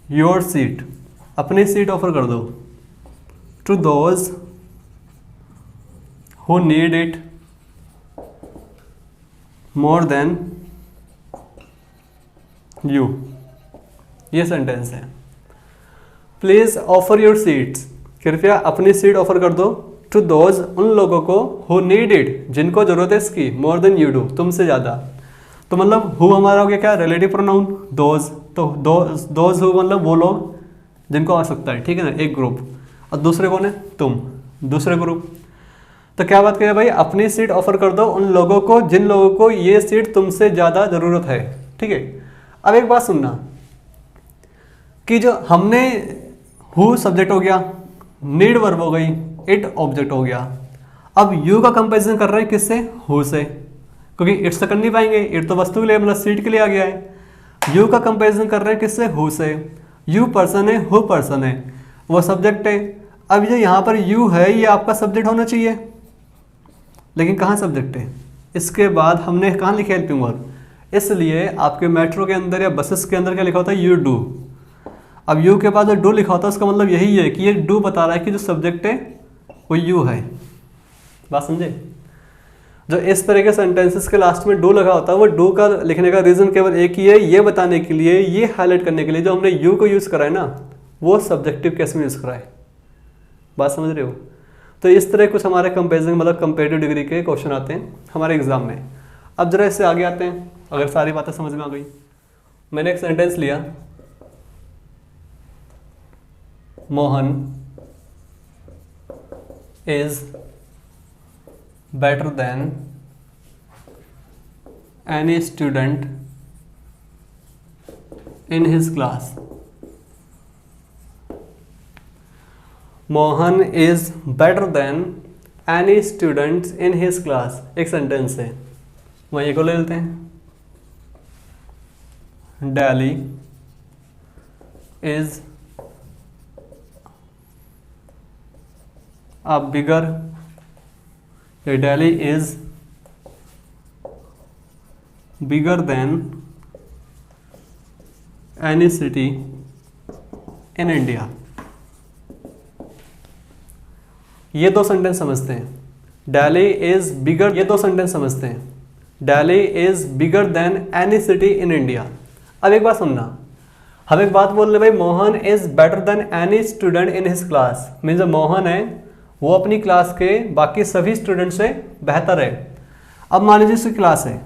योर सीट, अपनी सीट ऑफर कर दो, to those who need it more than you. ये सेंटेंस है, प्लीज ऑफर योर सीट्स, कृपया अपनी सीट ऑफर कर दो टू दोज, उन लोगों को, हु नीड इट, जिनको जरूरत है इसकी, मोर देन यू डू, तुमसे ज़्यादा। तो मतलब हु हमारा हो गया क्या, रिलेटिव प्रोनाउन दोज। तो दोज हु मतलब वो लोग जिनको आवश्यकता है, ठीक है ना, एक ग्रुप। और दूसरे कौन है, तुम, दूसरे ग्रुप। तो क्या बात करें भाई, अपनी सीट ऑफर कर दो उन लोगों को जिन लोगों को ये सीट तुमसे ज़्यादा ज़रूरत है, ठीक है। अब एक बात सुनना कि जो हमने हु सब्जेक्ट हो गया, नीड वर्ब हो गई, इट ऑब्जेक्ट हो गया। अब यू का कंपैरिजन कर रहे हैं किससे, हु से, क्योंकि इट्स तो कर नहीं पाएंगे, इट तो वस्तु के लिए मतलब सीट के लिए आ गया है। यू का कंपैरिजन कर रहे हैं किससे, हु से। यू पर्सन है, हु पर्सन है, वो सब्जेक्ट है। अब ये यहाँ पर यू है, ये आपका सब्जेक्ट होना चाहिए, लेकिन कहाँ सब्जेक्ट है। इसके बाद हमने कहाँ लिखा है हेल्पिंग वर्ब, इसलिए आपके मेट्रो के अंदर या बसेस के अंदर क्या लिखा होता है, यू डू। अब यू के बाद जो डू लिखा होता है उसका मतलब यही है कि ये डू बता रहा है कि जो सब्जेक्ट है वो यू है। बात समझे। जो इस तरह के सेंटेंसेस के लास्ट में डू लगा होता है, वो डू का लिखने का रीज़न केवल एक ही है, ये बताने के लिए, ये हाईलाइट करने के लिए जो हमने यू को यूज़ करा है ना, वो सब्जेक्टिव केस में यूज़ करा है। बात समझ रहे हो। तो इस तरह कुछ हमारे कंपेरिजन मतलब कंपेरेटिव डिग्री के क्वेश्चन आते हैं हमारे एग्जाम में। अब जरा इससे आगे आते हैं, अगर सारी बातें समझ में आ गई। मैंने एक सेंटेंस लिया, Mohan is better than any student in his class. Mohan is better than any student in his class। एक सेंटेंस है, वहीं को ले लेते हैं। Delhi is a bigger, Delhi is bigger than any city in India। ये दो सेंटेंस समझते हैं। Delhi is bigger, ये दो सेंटेंस समझते हैं। Delhi is bigger than any city in India। अब एक बात सुनना, हम एक बात बोल रहे भाई, Mohan is better than any student in his class। Means Mohan है वो अपनी क्लास के बाकी सभी स्टूडेंट से बेहतर है। अब मान लीजिए इसकी क्लास है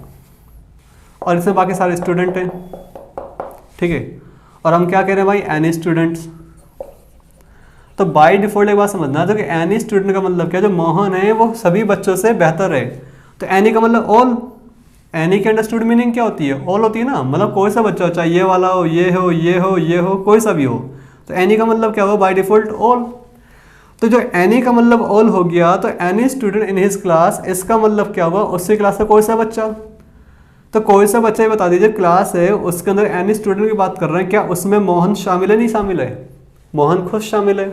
और इसमें बाकी सारे स्टूडेंट हैं, ठीक है, और हम क्या कह रहे हैं भाई, एनी स्टूडेंट्स। तो बाय डिफॉल्ट एक बात समझना, तो कि एनी स्टूडेंट का मतलब क्या है, जो मोहन है वो सभी बच्चों से बेहतर है। तो एनी का मतलब ऑल, एनी की अंडरस्टूड मीनिंग क्या होती है, ऑल होती है ना, मतलब कोई सा बच्चा हो, चाहे ये वाला हो, ये हो, ये हो, ये हो, कोई सा भी हो। तो एनी का मतलब क्या हुआ, बाय डिफॉल्ट ऑल। तो जो एनी का मतलब ऑल हो गया, तो any student in his class, इसका मतलब क्या हुआ, उसकी क्लास का कोई सा बच्चा। तो कोई सा बच्चा, ये बता दीजिए, क्लास है उसके अंदर एनी स्टूडेंट की बात कर रहे हैं, क्या उसमें मोहन शामिल है, नहीं शामिल है, मोहन खुद शामिल है।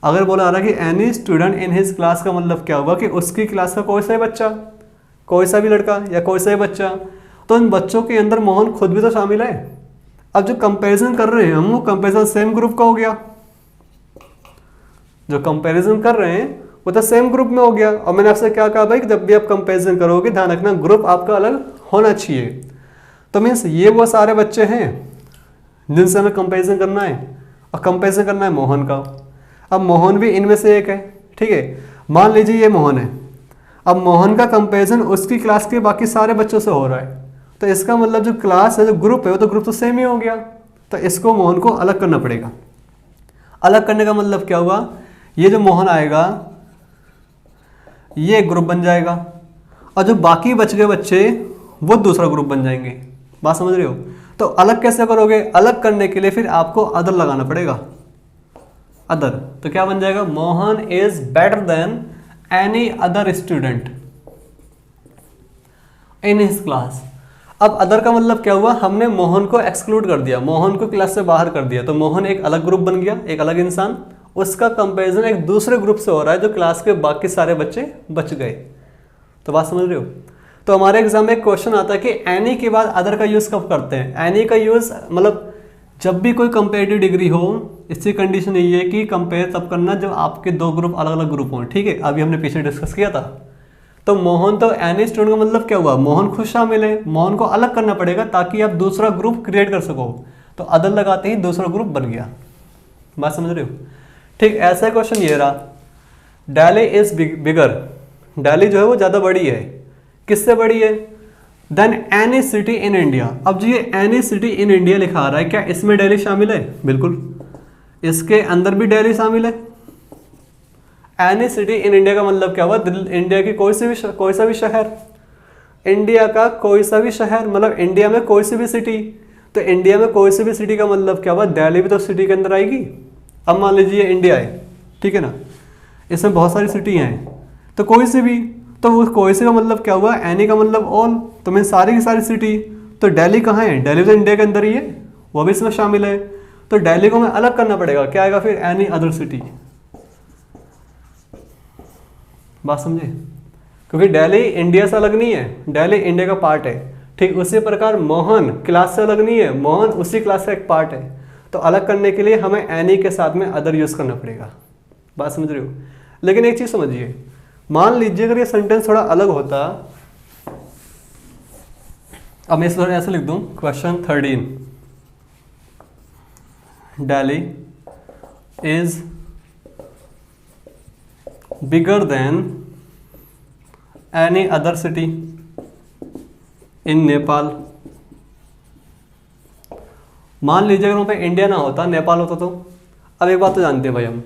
अगर बोला आ रहा है कि any student in his class का मतलब क्या हुआ कि उसकी क्लास का कोई सा ही बच्चा, कोई सा भी लड़का या कोई सा ही बच्चा। तो इन बच्चों के अंदर मोहन खुद भी तो शामिल है। अब जो कंपेरिजन कर रहे हैं हम, वो कंपेरिजन सेम ग्रुप का हो गया। जो कंपैरिजन कर रहे हैं वो तो सेम ग्रुप में हो गया। और मैंने आपसे क्या कहा भाई, जब भी आप कंपैरिजन करोगे ध्यान रखना ग्रुप आपका अलग होना चाहिए। तो मीन्स ये वो सारे बच्चे हैं जिनसे हमें कंपैरिजन करना है, और कंपैरिजन करना है मोहन का। अब मोहन भी इनमें से एक है, ठीक है, मान लीजिए ये मोहन है। अब मोहन का कंपैरिजन उसकी क्लास के बाकी सारे बच्चों से हो रहा है, तो इसका मतलब जो क्लास है, जो ग्रुप है, वो तो ग्रुप तो सेम ही हो गया। तो इसको मोहन को अलग करना पड़ेगा। अलग करने का मतलब क्या हुआ, ये जो मोहन आएगा ये एक ग्रुप बन जाएगा, और जो बाकी बच गए बच्चे वो दूसरा ग्रुप बन जाएंगे। बात समझ रहे हो। तो अलग कैसे करोगे, अलग करने के लिए फिर आपको अदर लगाना पड़ेगा, अदर। तो क्या बन जाएगा, Mohan is better than any other student in his class. अब अदर का मतलब क्या हुआ, हमने मोहन को एक्सक्लूड कर दिया, मोहन को क्लास से बाहर कर दिया। तो मोहन एक अलग ग्रुप बन गया, एक अलग इंसान, उसका कंपैरिजन एक दूसरे ग्रुप से हो रहा है जो क्लास के बाकी सारे बच्चे बच गए। तो बात समझ रहे हो। तो हमारे एग्जाम में एक क्वेश्चन आता है कि एनी के बाद अदर का यूज़ कब करते हैं। एनी का यूज़ मतलब जब भी कोई कंपेरेटिव डिग्री हो, इसकी कंडीशन यही है कि कंपेयर तब करना जब आपके दो ग्रुप अलग अलग ग्रुप हों, ठीक है। अभी हमने पीछे डिस्कस किया था। तो मोहन, तो एनी स्टूडेंट का मतलब क्या हुआ, मोहन खुद शामिल है, मोहन को अलग करना पड़ेगा ताकि आप दूसरा ग्रुप क्रिएट कर सको। तो अदर लगाते ही दूसरा ग्रुप बन गया। बात समझ रहे हो। ठीक, ऐसा क्वेश्चन ये रहा। दिल्ली इज बिगर, दिल्ली जो है वो ज़्यादा बड़ी है, किससे बड़ी है, than any city in India. अब जो ये एनी सिटी इन इंडिया लिखा आ रहा है, क्या इसमें दिल्ली शामिल है? बिल्कुल, इसके अंदर भी दिल्ली शामिल है। एनी सिटी इन इंडिया का मतलब क्या हुआ, इंडिया की कोई सा भी शहर, इंडिया का कोई सा भी शहर, मतलब इंडिया में कोई सी भी सिटी। तो इंडिया में कोई सी भी सिटी का मतलब क्या हुआ, दिल्ली भी तो सिटी के अंदर आएगी। अब मान लीजिए इंडिया है, ठीक है ना, इसमें बहुत सारी सिटी हैं, तो कोई सी भी, तो वो कोई से का मतलब क्या हुआ, एनी का मतलब ऑल, तो मैं सारी की सारी सिटी। तो दिल्ली कहाँ है, दिल्ली तो इंडिया के अंदर ही है, वो भी इसमें शामिल है। तो दिल्ली को हमें अलग करना पड़ेगा, क्या आएगा फिर, एनी अदर सिटी। बात समझे, क्योंकि दिल्ली इंडिया से अलग नहीं है, दिल्ली इंडिया का पार्ट है। ठीक उसी प्रकार मोहन क्लास से अलग नहीं है, मोहन उसी क्लास का एक पार्ट है। तो अलग करने के लिए हमें एनी के साथ में अदर यूज करना पड़ेगा। बात समझ रहे हो। लेकिन एक चीज समझिए, मान लीजिए अगर ये सेंटेंस थोड़ा अलग होता, अब मैं इस बार ऐसे लिख दूं, question 13, Delhi is bigger than any other city in Nepal. मान लीजिए अगर वहाँ पे इंडिया ना होता, नेपाल होता, तो अब एक बात तो जानते हैं भाई हम,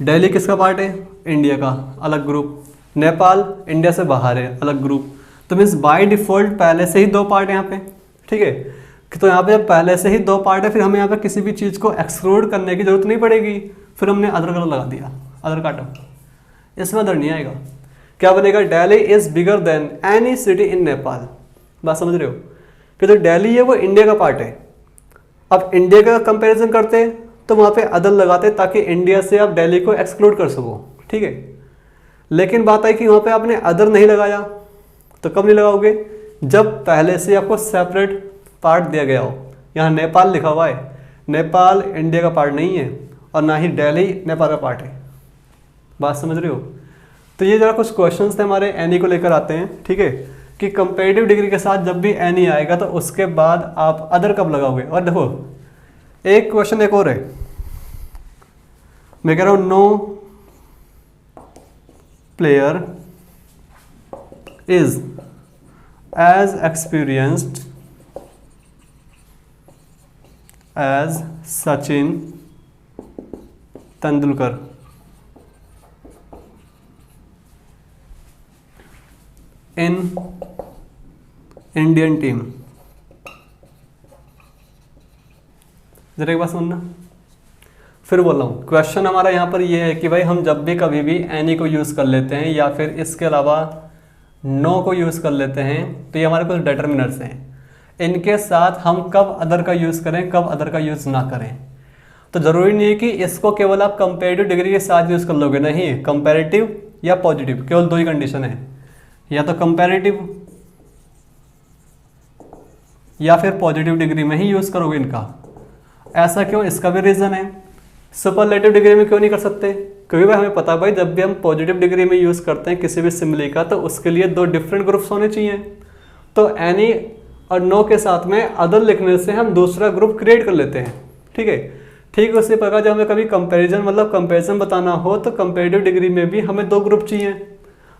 दिल्ली किसका पार्ट है, इंडिया का, अलग ग्रुप। नेपाल इंडिया से बाहर है, अलग ग्रुप। तो मीन्स बाय डिफॉल्ट पहले से ही दो पार्ट है यहाँ पे, ठीक है। तो यहाँ पे जब पहले से ही दो पार्ट है, फिर हमें यहाँ पे किसी भी चीज़ को एक्सक्लूड करने की जरूरत नहीं पड़ेगी। फिर हमने अदर कलर लगा दिया, अदर काटा, इसमें अदर नहीं आएगा। क्या बनेगा, Delhi is bigger than any city इन नेपाल। बात समझ रहे हो, कि जो दिल्ली है वो इंडिया का पार्ट है। अब इंडिया का कंपैरिजन करते तो वहाँ पे अदर लगाते, ताकि इंडिया से आप दिल्ली को एक्सक्लूड कर सको, ठीक है। लेकिन बात आई कि वहाँ पे आपने अदर नहीं लगाया, तो कब नहीं लगाओगे, जब पहले से आपको सेपरेट पार्ट दिया गया हो। यहाँ नेपाल लिखा हुआ है, नेपाल इंडिया का पार्ट नहीं है, और ना ही दिल्ली नेपाल का पार्ट है। बात समझ रहे हो। तो ये जरा कुछ क्वेश्चंस थे हमारे एनी को लेकर आते हैं, ठीक है, कि कंपैरेटिव डिग्री के साथ जब भी एनी आएगा तो उसके बाद आप अदर कब लगाओगे। और देखो एक क्वेश्चन एक और है, मैं कह रहा हूं, no player is as experienced as Sachin Tendulkar in Indian team. जरा एक बात सुनना, फिर बोल रहा हूँ। क्वेश्चन हमारा यहाँ पर ये है कि भाई हम जब भी कभी भी एनी को यूज़ कर लेते हैं या फिर इसके अलावा नो को यूज़ कर लेते हैं, तो ये हमारे कुछ डिटर्मिनर्स हैं। इनके साथ हम कब अदर का यूज़ करें, कब अदर का यूज़ ना करें। तो ज़रूरी नहीं है कि इसको केवल आप कंपेरेटिव डिग्री के साथ यूज़ कर लोगे, नहीं, कंपेरेटिव या पॉजिटिव, केवल दो ही कंडीशन है, या तो कंपेरेटिव या फिर पॉजिटिव डिग्री में ही यूज़ करोगे इनका। ऐसा क्यों, इसका भी रीज़न है। सुपरलेटिव डिग्री में क्यों नहीं कर सकते, क्योंकि भाई हमें पता है भाई जब भी हम पॉजिटिव डिग्री में यूज़ करते हैं किसी भी सिमिली का, तो उसके लिए दो डिफरेंट ग्रुप्स होने चाहिए। तो एनी और नो के साथ में अदर लिखने से हम दूसरा ग्रुप क्रिएट कर लेते हैं, ठीक है। ठीक उसी प्रकार जब हमें कभी कंपैरिजन मतलब कंपैरिजन बताना हो, तो कंपैरेटिव डिग्री में भी हमें दो ग्रुप चाहिए।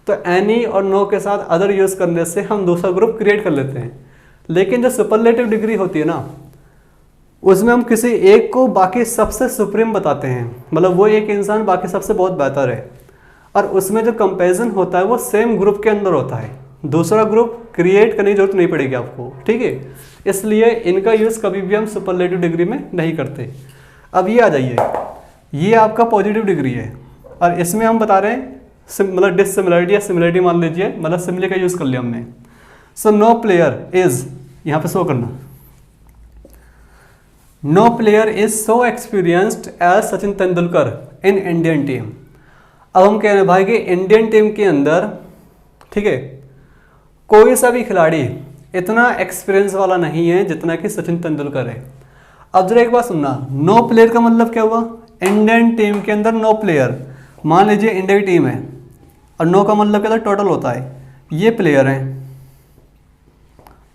तो एनी और नो के साथ अदर यूज़ करने से हम दूसरा ग्रुप क्रिएट कर लेते हैं। लेकिन जो सुपरलेटिव डिग्री होती है ना, उसमें हम किसी एक को बाकी सबसे सुप्रीम बताते हैं, मतलब वो एक इंसान बाकी सबसे बहुत बेहतर है। और उसमें जो कंपैरिजन होता है वो सेम ग्रुप के अंदर होता है, दूसरा ग्रुप क्रिएट करने की जरूरत नहीं पड़ेगी आपको, ठीक है। इसलिए इनका यूज़ कभी भी हम सुपरलेटिव डिग्री में नहीं करते। अब ये आ जाइए, ये आपका पॉजिटिव डिग्री है और इसमें हम बता रहे हैं मतलब डिससिमिलरिटी या सिमिलरिटी मान लीजिए, मतलब सिमिलर का यूज़ कर लिया हमने। सो नो प्लेयर इज, यहाँ पे शो करना, no player is so experienced as Sachin Tendulkar in Indian team. अब हम कह रहे हैं भाई कि इंडियन टीम के अंदर, ठीक है, कोई सा भी खिलाड़ी इतना एक्सपीरियंस वाला नहीं है जितना कि सचिन तेंदुलकर है। अब जरा एक बात सुनना, नो प्लेयर का मतलब क्या हुआ, इंडियन टीम के अंदर नो प्लेयर। मान लीजिए इंडिया की टीम है और नो का मतलब क्या होता है, टोटल होता है, ये प्लेयर हैं,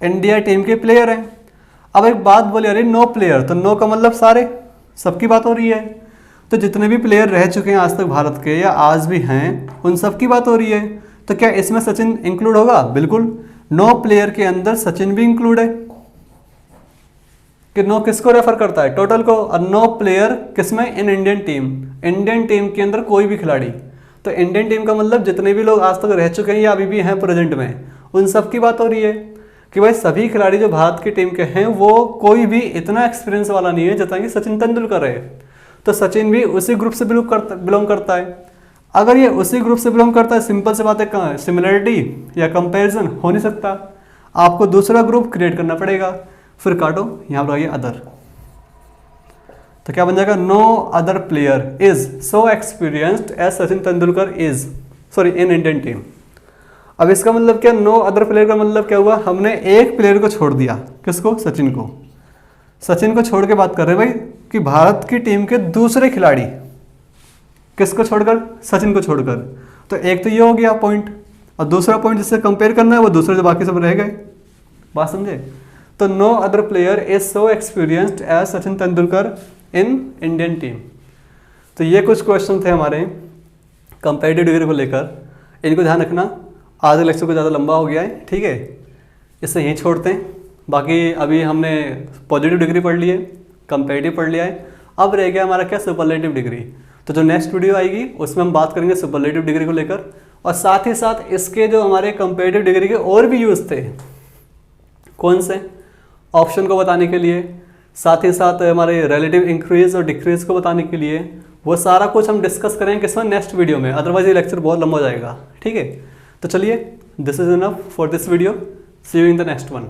इंडिया टीम के प्लेयर हैं। अब एक बात बोली, अरे नो प्लेयर, तो नो का मतलब सारे, सबकी बात हो रही है। तो जितने भी प्लेयर रह चुके हैं आज तक भारत के या आज भी हैं, उन सब की बात हो रही है। तो क्या इसमें सचिन इंक्लूड होगा? बिल्कुल। 9 प्लेयर के अंदर सचिन भी इंक्लूड है। कि 9 किसको रेफर करता है? टोटल को। और 9 प्लेयर किसमें? इन इंडियन टीम। इंडियन टीम के अंदर कोई भी खिलाड़ी। तो इंडियन टीम का मतलब जितने भी लोग आज तक रह चुके हैं या अभी भी हैं प्रेजेंट में, उन सब की बात हो रही है कि भाई सभी खिलाड़ी जो भारत की टीम के हैं वो कोई भी इतना एक्सपीरियंस वाला नहीं है जितना कि सचिन तेंदुलकर है। तो सचिन भी उसी ग्रुप से बिलोंग करता है। अगर ये उसी ग्रुप से बिलोंग करता है, सिंपल से बात है, सिमिलरिटी या कंपैरिजन हो नहीं सकता। आपको दूसरा ग्रुप क्रिएट करना पड़ेगा। फिर काटो, यहाँ पर आइए अदर। तो क्या बन जाएगा? No other player is so experienced as Sachin Tendulkar is, sorry, in Indian team. अब इसका मतलब क्या? नो अदर प्लेयर का मतलब क्या हुआ? हमने एक प्लेयर को छोड़ दिया। किसको? सचिन को। सचिन को छोड़ के बात कर रहे हैं भाई कि भारत की टीम के दूसरे खिलाड़ी। किसको छोड़कर? सचिन को छोड़कर। तो एक तो ये हो गया पॉइंट, और दूसरा पॉइंट जिससे कंपेयर करना है वो दूसरे जो बाकी सब रह गए। बात समझे? तो no other player is so experienced as Sachin Tendulkar in Indian team. तो ये कुछ क्वेश्चन थे हमारे कंपेरेटिव डिग्री को लेकर। इनको ध्यान रखना। आज लेक्चर को ज़्यादा लंबा हो गया है, ठीक है, इससे यहीं छोड़ते हैं। बाकी अभी हमने पॉजिटिव डिग्री पढ़ ली है, कंपेरेटिव पढ़ लिया है, अब रह गया हमारा क्या? Superlative degree. तो जो नेक्स्ट वीडियो आएगी उसमें हम बात करेंगे सुपरलेटिव डिग्री को लेकर, और साथ ही साथ इसके जो हमारे कंपेरेटिव डिग्री के और भी यूज़ थे। कौन से? ऑप्शन को बताने के लिए, साथ ही साथ हमारे रिलेटिव इंक्रीज और डिक्रीज को बताने के लिए। वो सारा कुछ हम डिस्कस करेंगे किसमें? नेक्स्ट वीडियो में। अदरवाइज ये लेक्चर बहुत लंबा हो जाएगा, ठीक है। तो चलिए, this is enough for this video. See you in the next one.